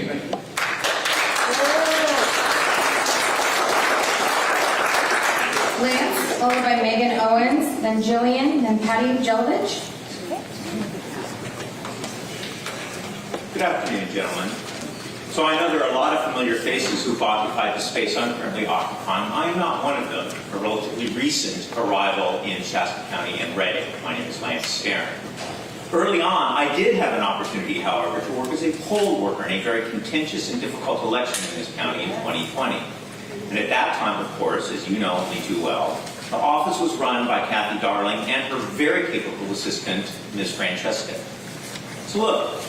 Speaker 7: Lance, followed by Megan Owens, then Jillian, then Patty Jelovich.
Speaker 6: Good afternoon, gentlemen. So I know there are a lot of familiar faces who've occupied the space I'm currently occupying. I am not one of them, a relatively recent arrival in Shasta County and Reading. My name is Lance Scarron. Early on, I did have an opportunity, however, to work as a poll worker in a very contentious and difficult election in this county in 2020. And at that time, of course, as you know only too well, the office was run by Kathy Darling and her very capable assistant, Ms. Francesca. So look,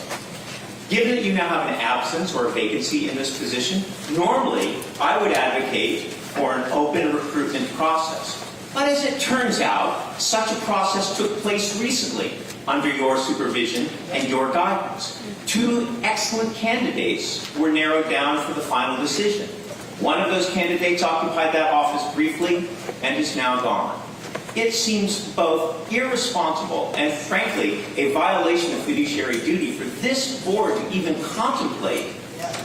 Speaker 6: given that you now have an absence or a vacancy in this position, normally I would advocate for an open recruitment process. But as it turns out, such a process took place recently under your supervision and your guidance. 2 excellent candidates were narrowed down for the final decision. One of those candidates occupied that office briefly and is now gone. It seems both irresponsible and, frankly, a violation of fiduciary duty for this board to even contemplate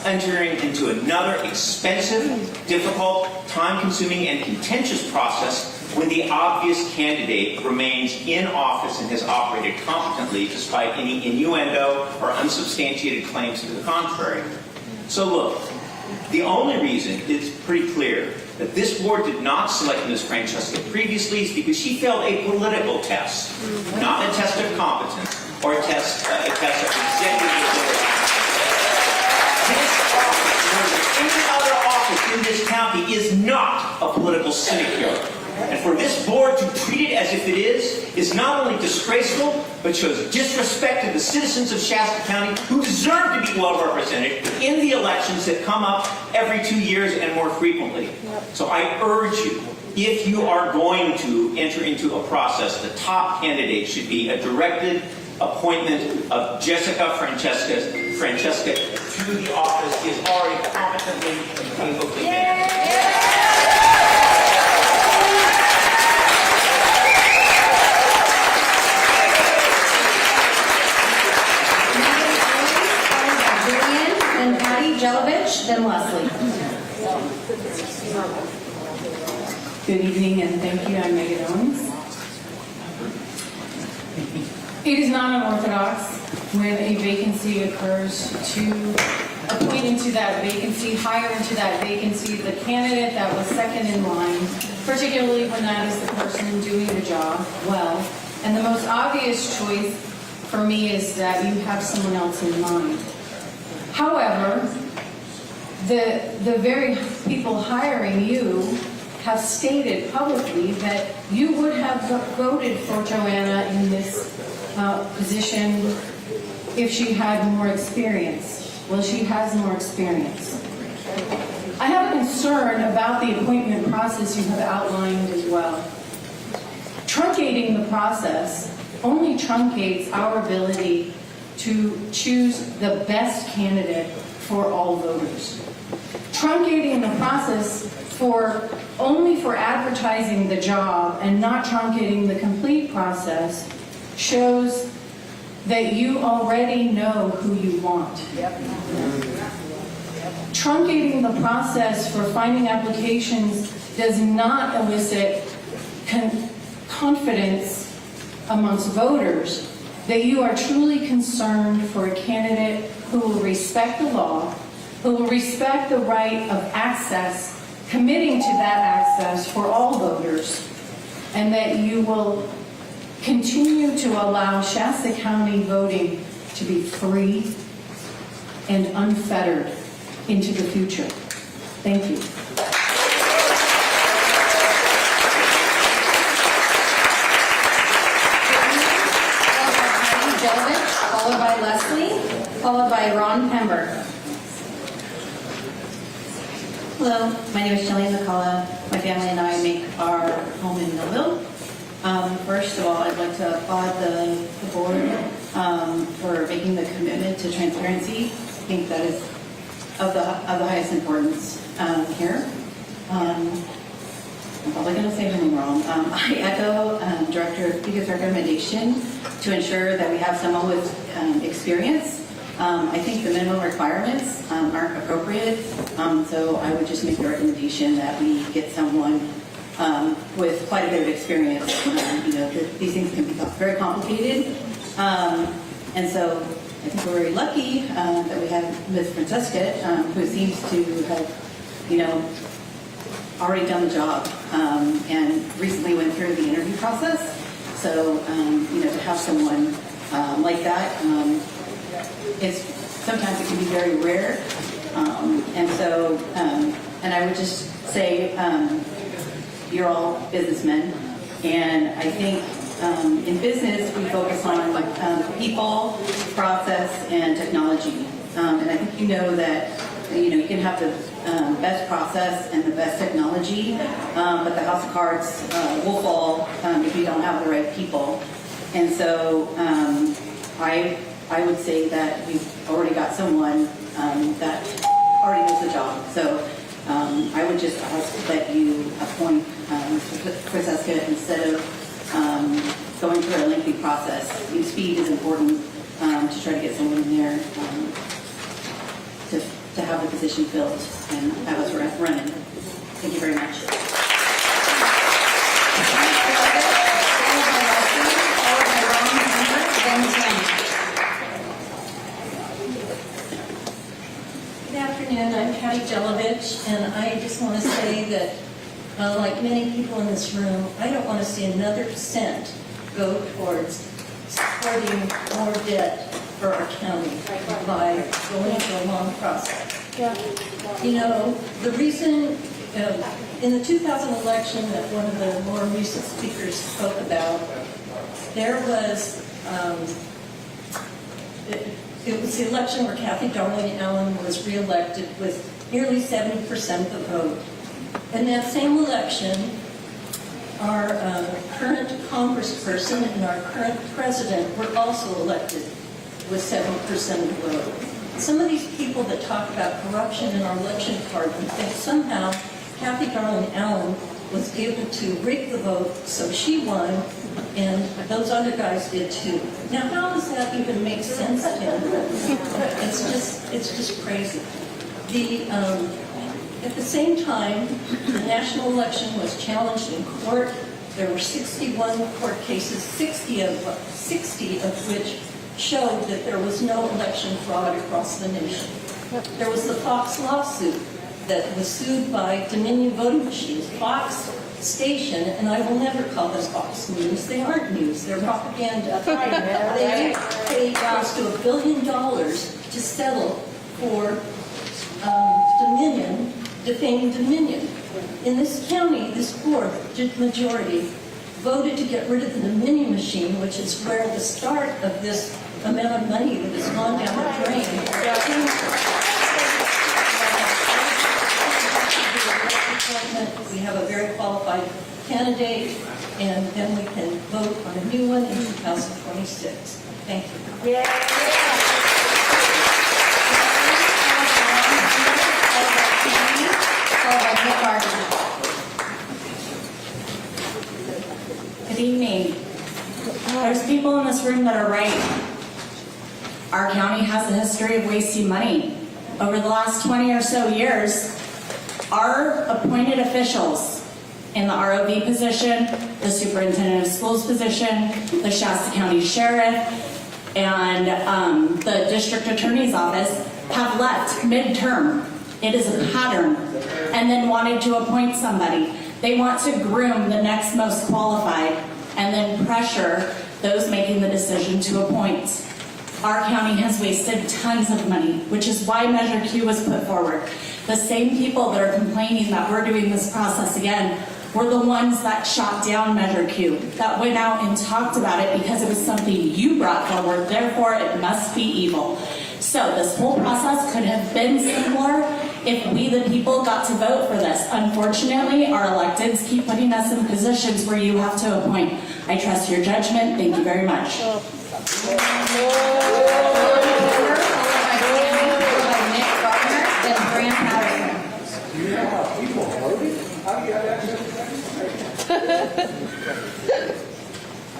Speaker 6: entering into another expensive, difficult, time-consuming, and contentious process when the obvious candidate remains in office and has operated competently despite any innuendo or unsubstantiated claims to the contrary. So look, the only reason it's pretty clear that this board did not select Ms. Francesca previously is because she failed a political test, not a test of competence or a test of executive ability. This office, more than any other office in this county, is not a political sinecure. And for this board to treat it as if it is not only disgraceful, but shows disrespect to the citizens of Shasta County who deserve to be well represented in the elections that come up every 2 years and more frequently. So I urge you, if you are going to enter into a process, the top candidate should be a directed appointment of Jessica Francesca to the office is already competently and capably managed.
Speaker 7: Jelovich, then Leslie.
Speaker 4: Good evening and thank you. I'm Megan Owens. It is not unorthodox when a vacancy occurs to appoint into that vacancy, hire into that vacancy the candidate that was second in line, particularly when that is the person doing the job well. And the most obvious choice for me is that you have someone else in mind. However, the very people hiring you have stated publicly that you would have voted for Joanna in this position if she had more experience. Well, she has more experience. I have a concern about the appointment process you have outlined as well. Truncating the process only truncates our ability to choose the best candidate for all voters. Truncating the process only for advertising the job and not truncating the complete process shows that you already know who you want. Truncating the process for finding applications does not elicit confidence amongst voters that you are truly concerned for a candidate who will respect the law, who will respect the right of access, committing to that access for all voters, and that you will continue to allow Shasta County voting to be free and unfettered into the future. Thank you.
Speaker 7: Followed by Leslie, followed by Ron Pember.
Speaker 9: Hello, my name is Shelly McCullough. My family and I make our home in Millville. First of all, I'd like to applaud the board for making the commitment to transparency. I think that is of the highest importance here. I'm probably going to say something wrong. I echo Director of Voters' recommendation to ensure that we have someone with experience. I think the minimum requirements aren't appropriate, so I would just make the recommendation that we get someone with quite a bit of experience. These things can be very complicated, and so I think we're very lucky that we have Ms. Francesca, who seems to have, already done the job and recently went through the interview process. So, to have someone like that, sometimes it can be very rare. And I would just say you're all businessmen, and I think in business we focus on people, process, and technology. And I think you know that you can have the best process and the best technology, but the house of cards will fall if you don't have the right people. And so I would say that we've already got someone that already knows the job. So I would just ask that you appoint Mr. Francesca instead of going through a lengthy process. Speed is important to try to get someone in there to have the position filled and have us running. Thank you very much.
Speaker 2: Good afternoon, I'm Patty Jelovich, and I just want to say that, like many people in this room, I don't want to see another cent go towards supporting more debt for our county by going through a long process. You know, the reason in the 2000 election that one of the more recent speakers spoke about, there was it was the election where Kathy Darling Allen was reelected with nearly 70% of the vote. In that same election, our current congressperson and our current president were also elected with 70% of the vote. Some of these people that talk about corruption in our election department think somehow Kathy Darling Allen was able to rig the vote so she won and those other guys did too. Now how does that even make sense to him? It's just crazy. At the same time, the national election was challenged in court. There were 61 court cases, 60 of which showed that there was no election fraud across the nation. There was the Fox lawsuit that was sued by Dominion Voting Machines, Fox station, and I will never call this Fox News. They aren't news, they're propaganda. They paid close to $1 billion to settle for Dominion, defaming Dominion. In this county, this board, majority, voted to get rid of the Dominion machine, which is where the start of this amount of money that has gone down the drain came from. We have a very qualified candidate, and then we can vote on a new one in 2026. Thank you.
Speaker 8: Good evening. There's people in this room that are right. Our county has a history of wasting money. Over the last 20 or so years, our appointed officials in the ROV position, the superintendent of schools position, the Shasta County Sheriff, and the district attorney's office have left midterm. It is a pattern. And then wanted to appoint somebody. They want to groom the next most qualified and then pressure those making the decision to appoint. Our county has wasted tons of money, which is why Measure Q was put forward. The same people that are complaining that we're doing this process again were the ones that shot down Measure Q, that went out and talked about it because it was something you brought forward, therefore it must be evil. So this whole process could have been simpler if we, the people, got to vote for this. Unfortunately, our electeds keep putting us in positions where you have to appoint. I trust your judgment. Thank you very much.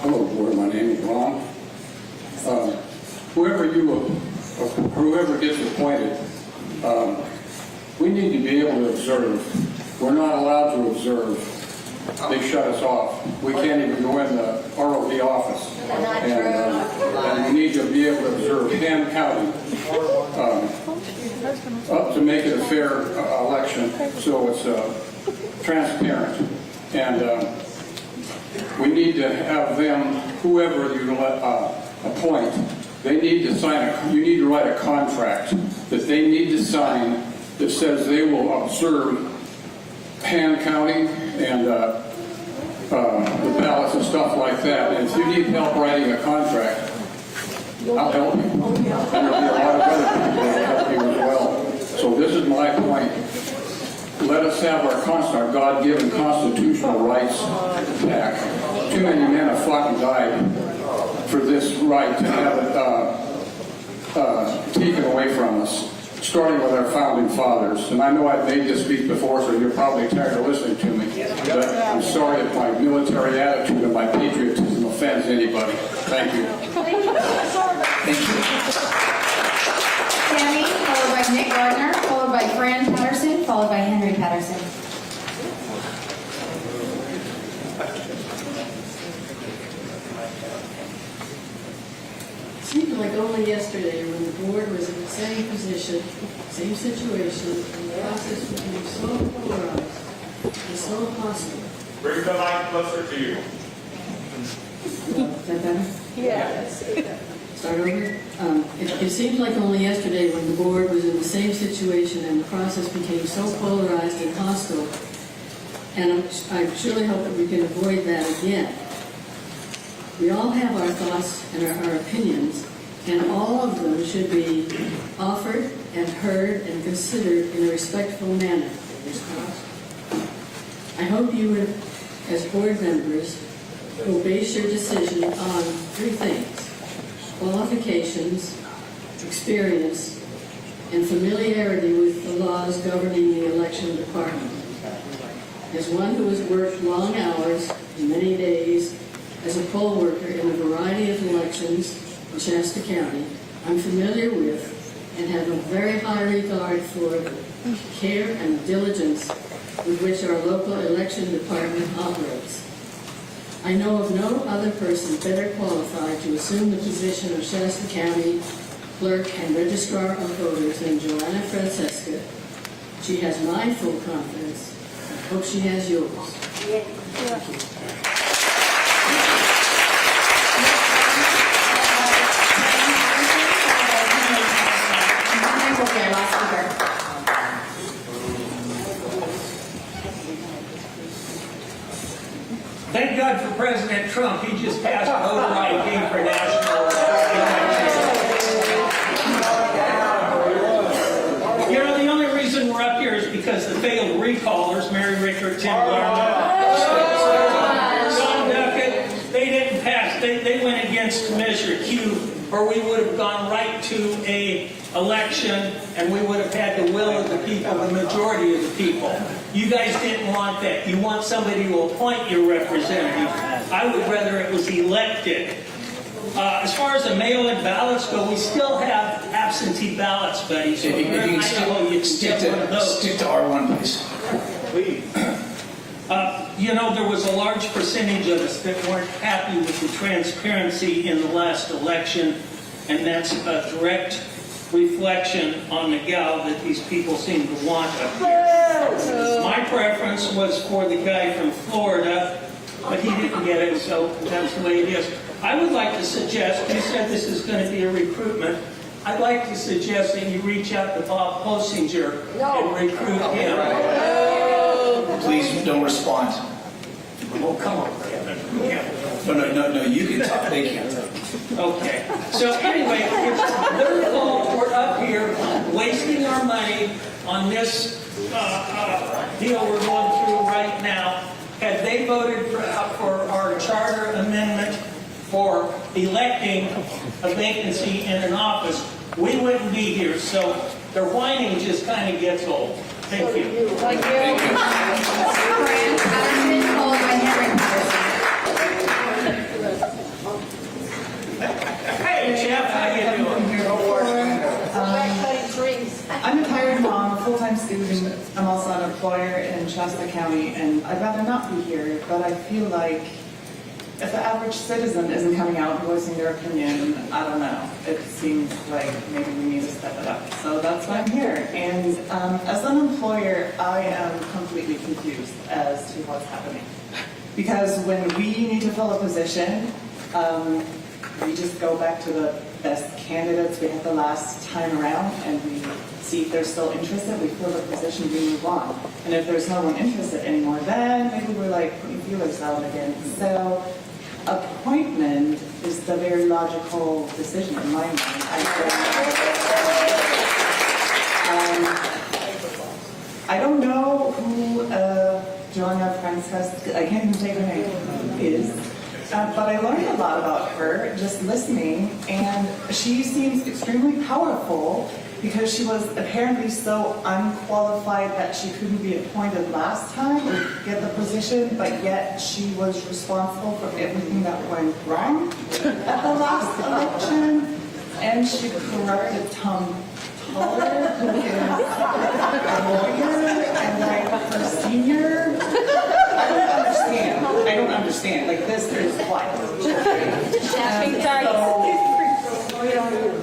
Speaker 5: Hello, board. My name is Ron. Whoever gets appointed, we need to be able to observe. We're not allowed to observe. They shut us off. We can't even go in the ROV office. And we need to be able to observe Ham County to make it a fair election so it's transparent. And we need to have them, whoever you appoint, they need to sign you need to write a contract that they need to sign that says they will observe hand counting and the ballots and stuff like that. And if you need help writing a contract, I'll help you. And there'll be a lot of other people that will help you as well. So this is my point. Let us have our God-given constitutional rights back. Too many men have fought and died for this right to have it taken away from us, starting with our founding fathers. And I know I've made this speech before, so you're probably tired of listening to me. But I'm sorry if my military attitude and my patriotism offends anybody. Thank you.
Speaker 7: Thank you.
Speaker 1: Thank you.
Speaker 7: Tammy, followed by Nick Gardner, followed by Fran Patterson, followed by Henry Patterson.
Speaker 20: It seemed like only yesterday when the board was in the same position, same situation, and the process became so polarized and so hostile.
Speaker 6: Bring the mic closer to you.
Speaker 20: Is that better? Yes. Start over? It seemed like only yesterday when the board was in the same situation and the process became so polarized and hostile, and I surely hope that we can avoid that again. We all have our thoughts and our opinions, and all of them should be offered and heard and considered in a respectful manner. I hope you would, as board members, will base your decision on three things: qualifications, experience, and familiarity with the laws governing the election department. As one who has worked long hours, many days, as a poll worker in a variety of elections in Shasta County, I'm familiar with and have a very high regard for the care and diligence with which our local election department operates. I know of no other person better qualified to assume the position of Shasta County Clerk and Registrar of Voters than Joanna Francesca. She has my full confidence. I hope she has yours. Thank you.
Speaker 12: Thank God for President Trump. He just passed voter ID for national elections. You know, the only reason we're up here is because the failed recallers, Mary Rickard, Tim Garner, John Duckett, they didn't pass. They went against Measure Q, or we would have gone right to a election and we would have had the will of the people, the majority of the people. You guys didn't want that. You want somebody to appoint your representative. I would rather it was elected. As far as the mail-in ballots go, we still have absentee ballots, buddy. So
Speaker 1: If you can stick to R1, please.
Speaker 12: Please. You know, there was a large percentage of us that weren't happy with the transparency in the last election, and that's a direct reflection on the gal that these people seem to want up here. My preference was for the guy from Florida, but he didn't get it, so that's the way it is. I would like to suggest, you said this is going to be a recruitment, I'd like to suggest that you reach out to Bob Posinger and recruit him.
Speaker 1: Please don't respond.
Speaker 12: Oh, come on.
Speaker 1: No, you can talk, they can't.
Speaker 12: Okay. So anyway, it's their fault we're up here wasting our money on this deal we're going through right now. Had they voted for our charter amendment for electing a vacancy in an office, we wouldn't be here. So their whining just kind of gets old. Thank you.
Speaker 7: Thank you. Fran Patterson, followed by Henry Patterson.
Speaker 12: Hey, Jeff, how you doing?
Speaker 14: I'm a retired mom, a full-time student. I'm also an employer in Shasta County, and I'd rather not be here, but I feel like if the average citizen isn't coming out and voicing their opinion, I don't know. It seems like maybe we need to step it up. So that's why I'm here. And as an employer, I am completely confused as to what's happening. Because when we need to fill a position, we just go back to the best candidates we had the last time around and we see if they're still interested, we fill the position, we move on. And if there's no one interested anymore, then maybe we're like putting feelers out again. So appointment is the very logical decision in my mind. I don't know who Joanna Francesca, I can't even say her name, is. But I learned a lot about her just listening, and she seems extremely powerful because she was apparently so unqualified that she couldn't be appointed last time or get the position, but yet she was responsible for everything that went wrong at the last election, and she corrupted Tom Toller, who is a lawyer, and like her senior. I don't understand. Like, this is what?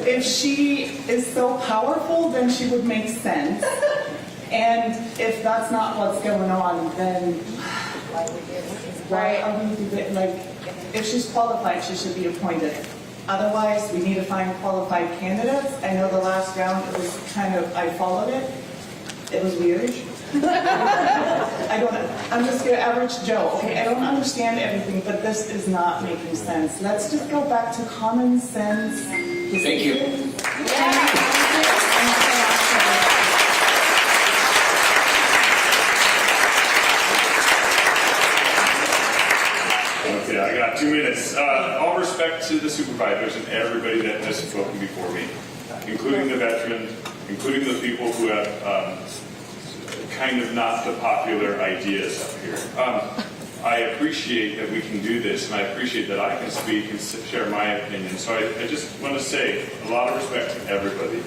Speaker 14: If she is so powerful, then she would make sense. And if that's not what's going on, then why are we, like, if she's qualified, she should be appointed. Otherwise, we need to find qualified candidates. I know the last round, it was kind of, I followed it. It was weird. I'm just your average Joe, okay? I don't understand everything, but this is not making sense. Let's just go back to common sense.
Speaker 1: Thank you.
Speaker 13: Okay, I got 2 minutes. All respect to the supervisors and everybody that has spoken before me, including the veterans, including the people who have kind of not the popular ideas up here. I appreciate that we can do this, and I appreciate that I can speak and share my opinion. So I just want to say a lot of respect to everybody.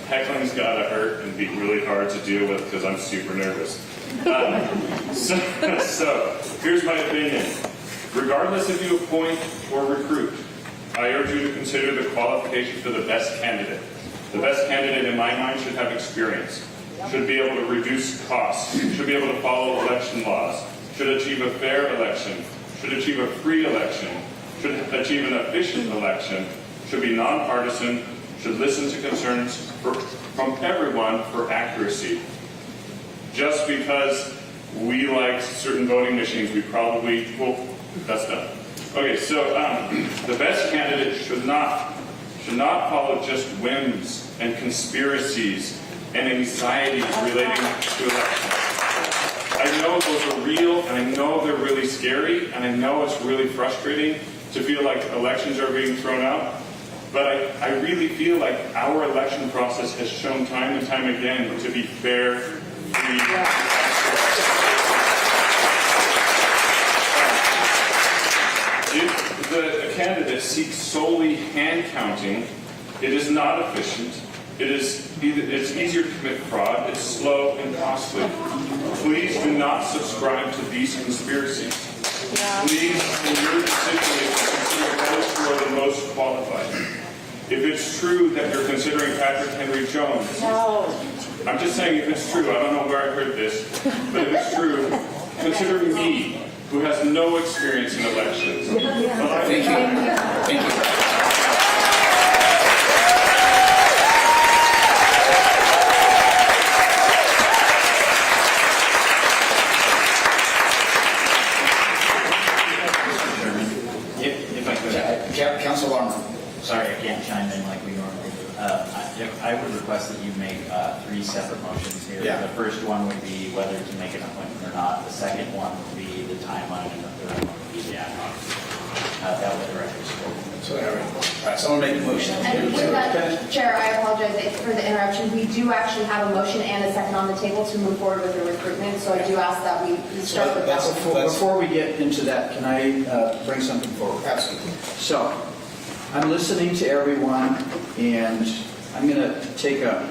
Speaker 13: Heckling's got to hurt and be really hard to deal with because I'm super nervous. So here's my opinion. Regardless if you appoint or recruit, I urge you to consider the qualifications for the best candidate. The best candidate in my mind should have experience, should be able to reduce costs, should be able to follow election laws, should achieve a fair election, should achieve a free election, should achieve an efficient election, should be nonpartisan, should listen to concerns from everyone for accuracy. Just because we like certain voting machines, we probably, well, that's done. Okay, so the best candidate should not follow just whims and conspiracies and anxieties relating to elections. I know those are real, and I know they're really scary, and I know it's really frustrating to feel like elections are being thrown out, but I really feel like our election process has shown time and time again to be fair, free, If the candidate seeks solely hand counting, it is not efficient. It's easier to commit fraud. It's slow and costly. Please do not subscribe to these conspiracies. Please, in your decision, consider those who are the most qualified. If it's true that you're considering Patrick Henry Jones, I'm just saying if it's true, I don't know where I heard this, but if it's true, consider me, who has no experience in elections.
Speaker 1: Thank you. Thank you. Council Armour.
Speaker 15: Sorry, I can't chime in like we normally do. I would request that you make 3 separate motions here.
Speaker 1: Yeah.
Speaker 15: The first one would be whether to make an appointment or not. The second one would be the timeline, and the third one would be the ad hoc. That would the record scope.
Speaker 1: So, all right, someone make a motion.
Speaker 7: And with that, Chair, I apologize for the interruption. We do actually have a motion and a second on the table to move forward with the recruitment, so I do ask that we start with that.
Speaker 23: Before we get into that, can I bring something forward?
Speaker 1: Absolutely.
Speaker 23: So, I'm listening to everyone, and I'm going to take a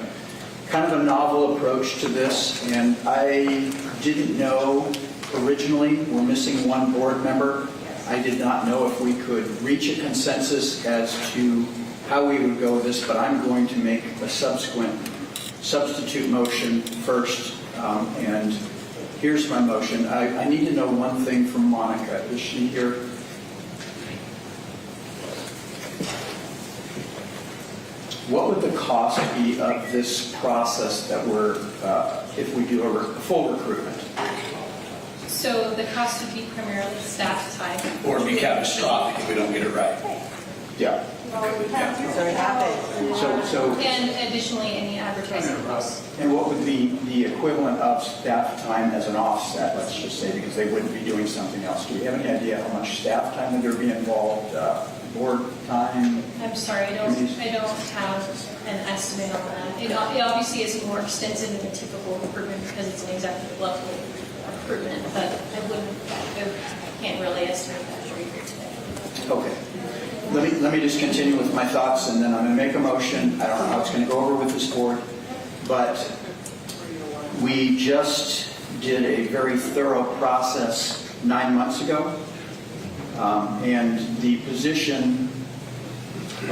Speaker 23: kind of a novel approach to this, and I didn't know originally we're missing one board member. I did not know if we could reach a consensus as to how we would go with this, but I'm going to make a substitute motion first, and here's my motion. I need to know one thing from Monica. Is she here? What would the cost be of this process that we're, if we do a full recruitment?
Speaker 11: So the cost would be primarily staff time.
Speaker 1: Or it'd be catastrophic if we don't get it right.
Speaker 23: Yeah. So,
Speaker 11: And additionally, any advertising costs.
Speaker 23: and what would be the equivalent of staff time as an offset, let's just say, because they wouldn't be doing something else? Do you have any idea how much staff time would there be involved, board time?
Speaker 11: I'm sorry, I don't have an estimate on that. It obviously is more extensive than a typical recruitment because it's an executive level recruitment, but I can't really estimate that for you here today.
Speaker 23: Okay. Let me just continue with my thoughts, and then I'm going to make a motion. I don't know how it's going to go over with this board, but we just did a very thorough process 9 months ago, and the position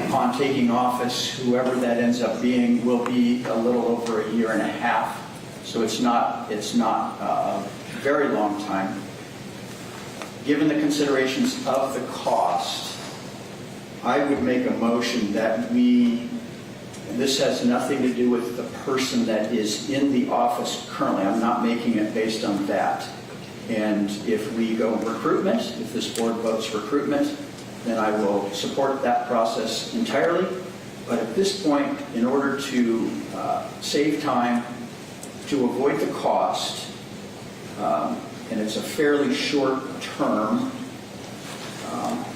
Speaker 23: upon taking office, whoever that ends up being, will be a little over a year and a half. So it's not a very long time. Given the considerations of the cost, I would make a motion that and this has nothing to do with the person that is in the office currently. I'm not making it based on that. And if we go recruitment, if this board votes recruitment, then I will support that process entirely. But at this point, in order to save time, to avoid the cost, and it's a fairly short term,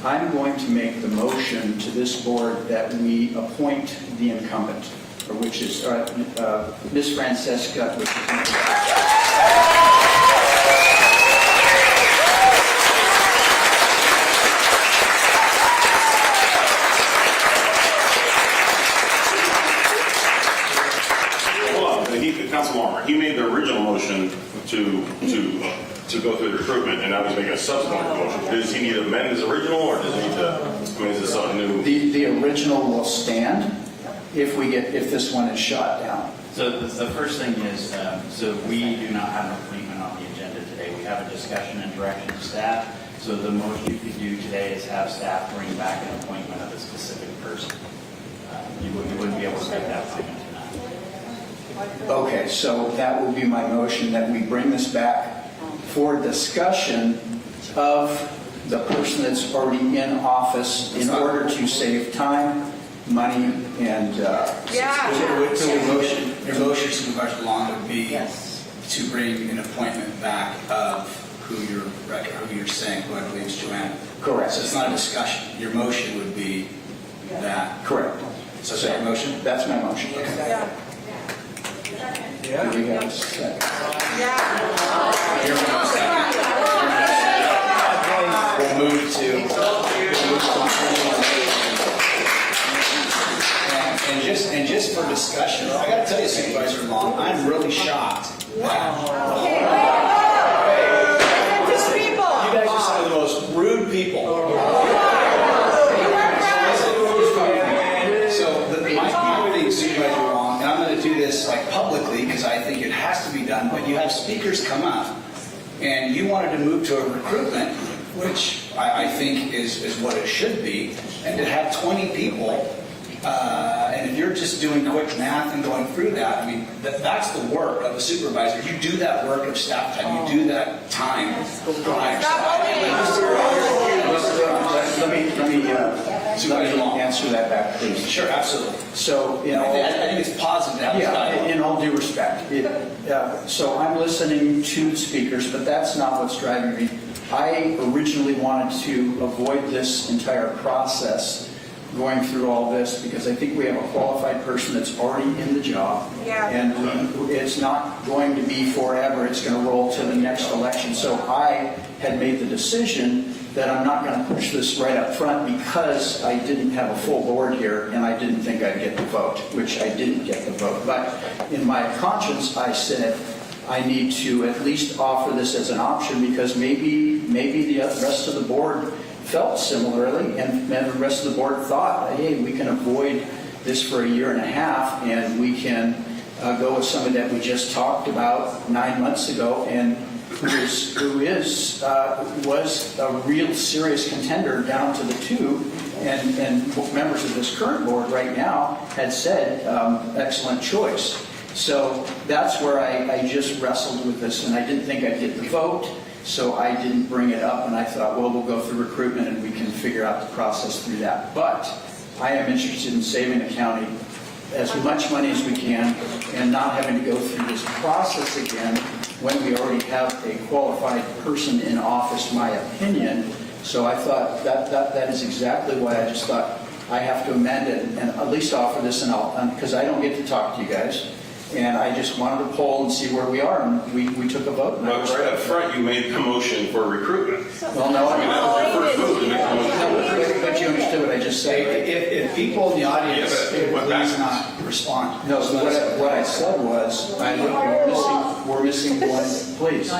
Speaker 23: I'm going to make the motion to this board that we appoint the incumbent, which is Ms. Francesca, which is
Speaker 16: Councilwoman, he made the original motion to go through the recruitment, and now he's making a subsequent motion. Does he need to amend his original, or does he need to? I mean, is this something new?
Speaker 23: The original will stand if this one is shot down.
Speaker 15: So the first thing is, so we do not have an appointment on the agenda today. We have a discussion and direction of staff. So the most you could do today is have staff bring back an appointment of a specific person. You wouldn't be able to make that appointment tonight.
Speaker 23: Okay, so that will be my motion, that we bring this back for discussion of the person that's already in office in order to save time, money, and...
Speaker 1: So your motion, Supervisor Long, would be to bring an appointment back of who you're saying, who I believe is Joanna.
Speaker 23: Correct.
Speaker 1: So it's not a discussion. Your motion would be that.
Speaker 23: Correct.
Speaker 1: So is that your motion?
Speaker 23: That's my motion.
Speaker 1: Okay.
Speaker 23: Do we have a second?
Speaker 1: We'll move to and just for discussion, I got to tell you, Supervisor Long, I'm really shocked that you guys are some of the most rude people. So my thing, Supervisor Long, and I'm going to do this like publicly because I think it has to be done, but you have speakers come up and you wanted to move to a recruitment, which I think is what it should be, and to have 20 people, and if you're just doing quick math and going through that, I mean, that's the work of a supervisor. You do that work of staff time. You do that time by yourself.
Speaker 23: Let me answer that back, please.
Speaker 1: Sure, absolutely.
Speaker 23: So,
Speaker 1: I think it's positive to have this dialogue.
Speaker 23: in all due respect. So I'm listening to the speakers, but that's not what's driving me. I originally wanted to avoid this entire process, going through all this, because I think we have a qualified person that's already in the job. And it's not going to be forever. It's going to roll to the next election. So I had made the decision that I'm not going to push this right up front because I didn't have a full board here and I didn't think I'd get the vote, which I didn't get the vote. But in my conscience, I said I need to at least offer this as an option because maybe the rest of the board felt similarly and the rest of the board thought, hey, we can avoid this for a year and a half and we can go with somebody that we just talked about 9 months ago and who was a real serious contender down to the two, and members of this current board right now had said excellent choice. So that's where I just wrestled with this, and I didn't think I'd get the vote. So I didn't bring it up, and I thought, well, we'll go through recruitment and we can figure out the process through that. But I am interested in saving the county as much money as we can and not having to go through this process again when we already have a qualified person in office, my opinion. So I thought that is exactly why I just thought I have to amend it and at least offer this, and because I don't get to talk to you guys. And I just wanted to poll and see where we are, and we took a vote.
Speaker 16: But right up front, you made the motion for recruitment.
Speaker 23: Well, no,
Speaker 16: I mean, that was your first move to make the motion.
Speaker 23: but you understood what I just said.
Speaker 1: If people in the audience, please not respond.
Speaker 23: No, so what I said was, we're missing one, please.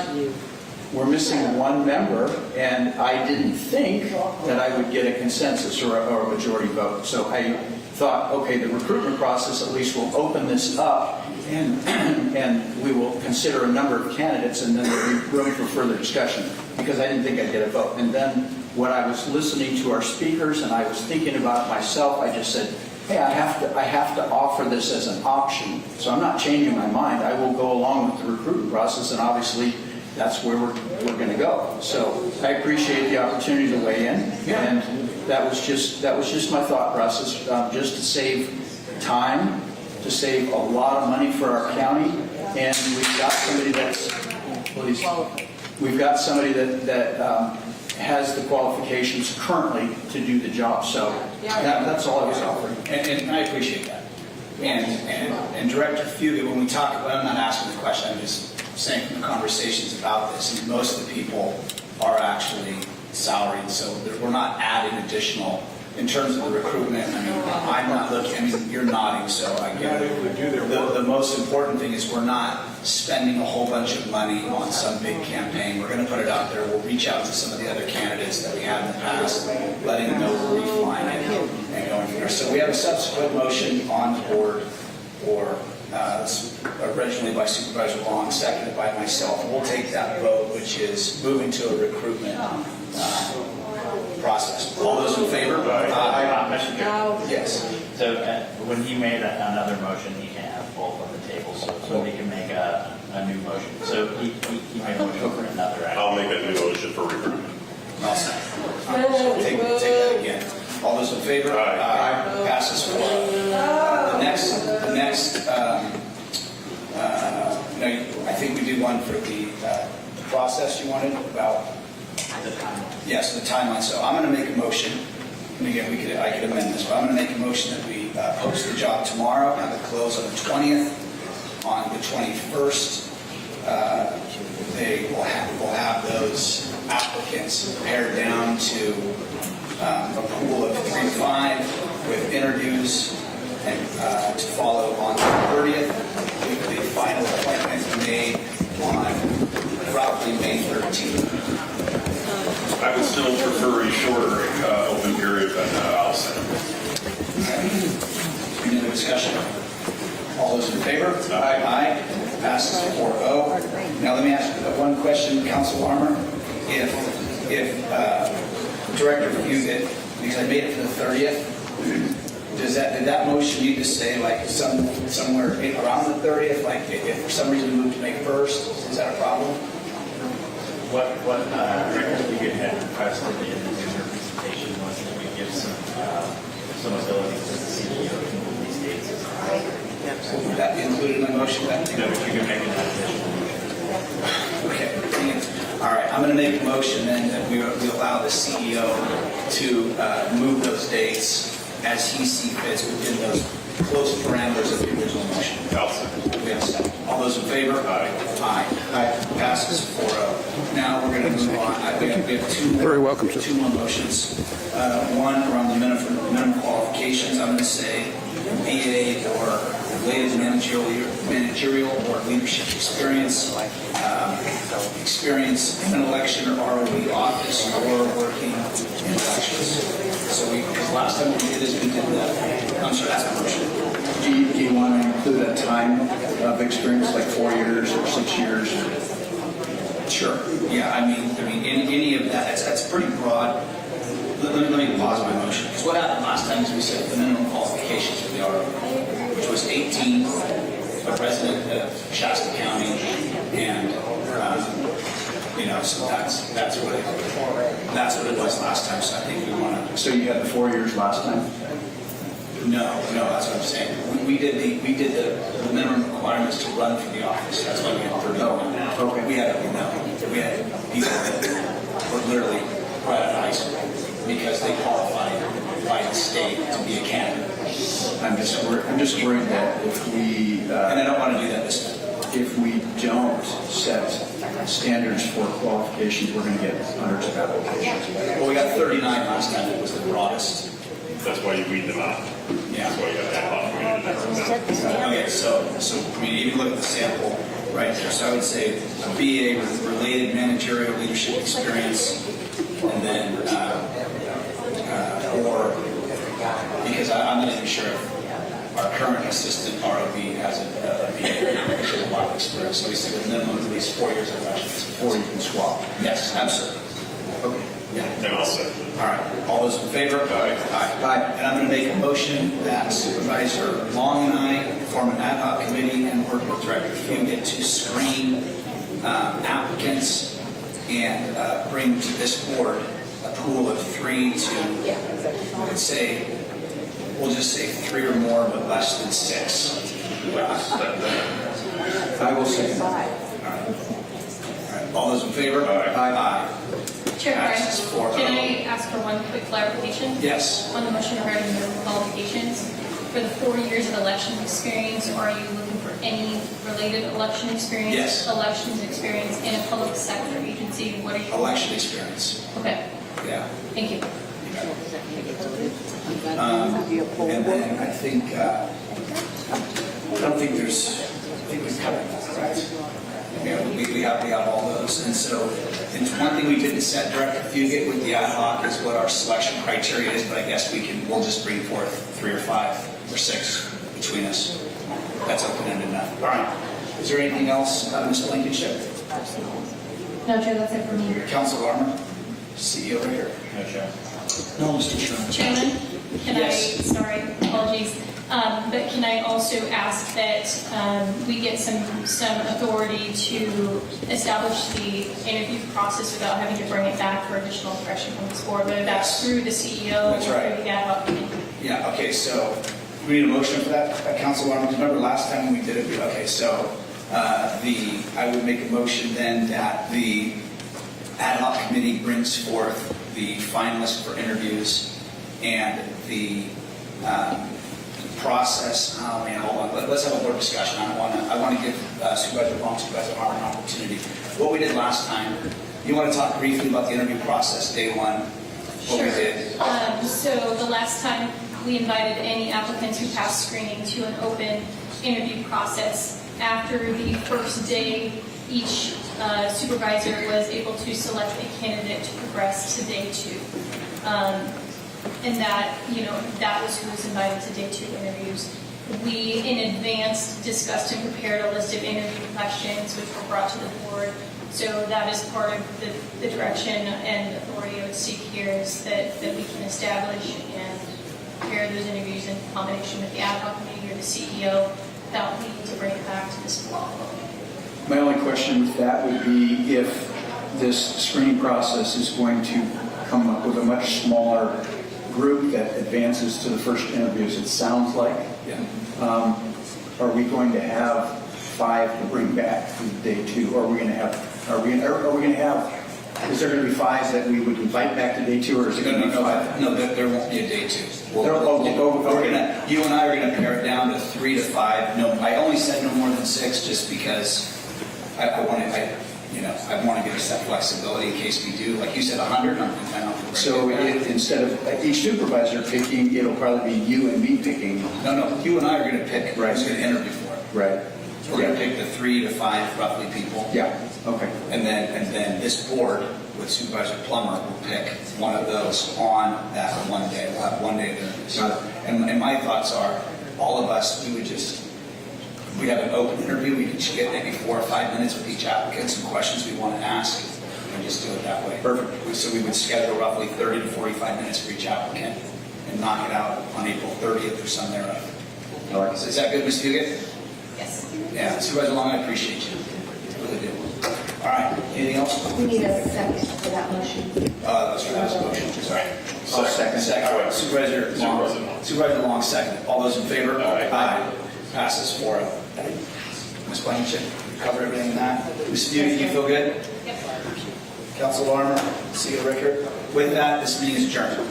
Speaker 23: We're missing one member, and I didn't think that I would get a consensus or a majority vote. So I thought, okay, the recruitment process at least will open this up, and we will consider a number of candidates, and then there'll be room for further discussion, because I didn't think I'd get a vote. And then when I was listening to our speakers and I was thinking about it myself, I just said, hey, I have to offer this as an option. So I'm not changing my mind. I will go along with the recruitment process, and obviously that's where we're going to go. So I appreciate the opportunity to weigh in, and that was just my thought process, just to save time, to save a lot of money for our county, and we've got somebody that has the qualifications currently to do the job. So that's all I was offering.
Speaker 1: And I appreciate that. And Director Fugit, when we talk about, I'm not asking the question, I'm just saying from the conversations about this, and most of the people are actually salaried, so we're not adding additional. In terms of the recruitment, I mean, I'm not looking, I mean, you're nodding, so I get it. The most important thing is we're not spending a whole bunch of money on some big campaign. We're going to put it out there. We'll reach out to some of the other candidates that we had in the past, letting them know we're reflying it and going from there. So we have a subsequent motion on the board, or originally by Supervisor Long, seconded by myself. We'll take that vote, which is moving to a recruitment process. All those in favor?
Speaker 15: Mr. Chair.
Speaker 1: Yes.
Speaker 15: So when he made another motion, he can have both on the table, so he can make a new motion. So he made a motion for another item.
Speaker 16: I'll make a new motion for recruitment.
Speaker 1: I'll second. So take that again. All those in favor? Aye. Passes 4. The next, I think we did one for the process you wanted about. Yes, the timeline. So I'm going to make a motion, and again, I could amend this, but I'm going to make a motion that we post the job tomorrow, have it close on the 20th. On the 21st, we'll have those applicants pared down to a pool of 3 to 5 with interviews, and to follow on the 30th, with the final appointment made on roughly May 13th.
Speaker 16: I would still prefer a shorter open period, but I'll second.
Speaker 1: Any other discussion? All those in favor? Aye. Passes 4-0. Now let me ask you one question, Council Armour. If Director Fugit, because I made it for the 30th, did that motion need to say like somewhere around the 30th? Like if for some reason we moved to May 1st, is that a problem?
Speaker 15: What Director Fugit had requested in her presentation was that we give some ability to the CEO to move these dates.
Speaker 1: Would that be included in my motion then?
Speaker 15: No, but you can make an additional motion.
Speaker 1: Okay. All right. I'm going to make a motion then that we allow the CEO to move those dates as he sees fit within those close parameters of the original motion.
Speaker 16: I'll second.
Speaker 1: We have a second. All those in favor?
Speaker 16: Aye.
Speaker 1: Aye. Passes 4-0. Now we're going to move on. We have two more motions. One around the minimum qualifications. I'm going to say BA or related managerial or leadership experience, experience in an election or ROV office, or working in elections. So because last time we did this, we did that. I'm sorry, that's my motion.
Speaker 23: Do you want to include a time of experience, like 4 years or 6 years?
Speaker 1: Sure. Yeah, I mean, any of that, that's pretty broad. Let me pause my motion. Because what happened last time is we said the minimum qualifications for the RO, which was 18, a resident of Shasta County, and So that's what it was last time. So I think we want to.
Speaker 23: So you had the 4 years last time?
Speaker 1: No, that's what I'm saying. We did the minimum requirements to run for the office. That's why we had 30.
Speaker 23: Okay.
Speaker 1: We had people that were literally right out of high school because they qualified by the state to be a candidate.
Speaker 23: I'm just worried that if we
Speaker 1: and I don't want to do that this time.
Speaker 23: If we don't set standards for qualifications, we're going to get hundreds of applications.
Speaker 1: Well, we got 39 last time. It was the broadest.
Speaker 13: That's why you weed them out.
Speaker 1: Yeah.
Speaker 13: That's why you have that lot.
Speaker 1: Okay, so I mean, even look at the sample right there. So I would say a BA with related managerial leadership experience, and then or because I'm not even sure if our current assistant ROB has a BA with a lot of experience. So we say with minimum at least 4 years of elections before you can swap. Yes, absolutely. Okay. Yeah.
Speaker 13: And I'll say.
Speaker 1: All right. All those in favor? Aye. Aye. And I'm going to make a motion that Supervisor Long and I form an ad hoc committee and work with Director Fugit to screen applicants and bring to this board a pool of 3 to, we'll just say 3 or more, but less than 6.
Speaker 23: I will say.
Speaker 1: All right. All those in favor? Aye.
Speaker 11: Chair
Speaker 1: Passes
Speaker 11: Brian,
Speaker 1: 4-0.
Speaker 11: can I ask for one quick clarification?
Speaker 1: Yes.
Speaker 11: On the motion regarding the qualifications, for the 4 years of election experience, are you looking for any related election experience?
Speaker 1: Yes.
Speaker 11: Elections experience in a public sector agency? What are you?
Speaker 1: Election experience.
Speaker 11: Okay.
Speaker 1: Yeah.
Speaker 11: Thank you.
Speaker 1: And then I think, I don't think there's, I think we've covered that, right? Yeah, we have all those. And so, and one thing we didn't set, Director Fugit, with the ad hoc is what our selection criteria is, but I guess we'll just bring forth 3 or 5 or 6 between us. That's open-ended enough. All right. Is there anything else, Ms. Blankenship?
Speaker 7: No, Chair, that's it for me.
Speaker 1: Council Armour, CEO right here.
Speaker 15: No, Chair.
Speaker 1: No, Mr. Chairman.
Speaker 11: Chairman, can
Speaker 1: Yes.
Speaker 11: sorry, apologies. But can I also ask that we get some authority to establish the interview process without having to bring it back for additional direction from this board, whether that's through the CEO
Speaker 1: That's
Speaker 11: or
Speaker 1: right.
Speaker 11: through the ad hoc committee?
Speaker 1: Yeah, okay, so we need a motion for that, Council Armour. Remember last time when we did it? Okay, so I would make a motion then that the ad hoc committee brings forth the finalists for interviews and the process. Oh man, hold on. Let's have a board discussion. I want to give Supervisor Long, Supervisor Harper an opportunity. What we did last time. You want to talk briefly about the interview process, day one? What we did.
Speaker 11: So the last time we invited any applicants who passed screening to an open interview process. After the first day, each supervisor was able to select a candidate to progress to day 2. And that was who was invited to day 2 interviews. We, in advance, discussed and prepared a list of interview questions which were brought to the board. So that is part of the direction and authority I would seek here is that we can establish and prepare those interviews in combination with the ad hoc committee or the CEO without needing to bring it back to this board.
Speaker 23: My only question with that would be if this screening process is going to come up with a much smaller group that advances to the first interviews, it sounds like.
Speaker 1: Yeah.
Speaker 23: Are we going to have 5 to bring back from day 2? Or are we going to have? Is there going to be 5 that we would invite back to day 2, or is it going to be 5?
Speaker 1: No, there won't be a day 2. You and I are going to pare it down to 3 to 5. No, I only said no more than 6 just because I want to give us that flexibility in case we do. Like you said, 100.
Speaker 23: So instead of each supervisor picking, it'll probably be you and me picking.
Speaker 1: No, you and I are going to pick who's going to interview for it.
Speaker 23: Right.
Speaker 1: So we're going to pick the 3 to 5 roughly people.
Speaker 23: Yeah. Okay.
Speaker 1: And then this board with Supervisor Plummer will pick one of those on that one day. We'll have 1 day of interviews. And my thoughts are, all of us, we have an open interview. We each get maybe 4 or 5 minutes with each applicant, some questions we want to ask, and just do it that way.
Speaker 23: Perfect.
Speaker 1: So we would schedule roughly 30 to 45 minutes for each applicant and knock it out on April 30th or some thereof.
Speaker 23: All right.
Speaker 1: Is that good, Ms. Fugit?
Speaker 11: Yes.
Speaker 1: Yeah, Supervisor Long, I appreciate you. I really do. All right, anything else?
Speaker 7: We need a second for that motion.
Speaker 1: That's for that motion, sorry. Second. All right, Supervisor Long, second. All those in favor? Aye. Passes 4-0. Ms. Blankenship, cover everything in that. Ms. Beauty, you feel good?
Speaker 11: Yep.
Speaker 1: Council Larmer, see you, Rickard. With that, this meeting is adjourned.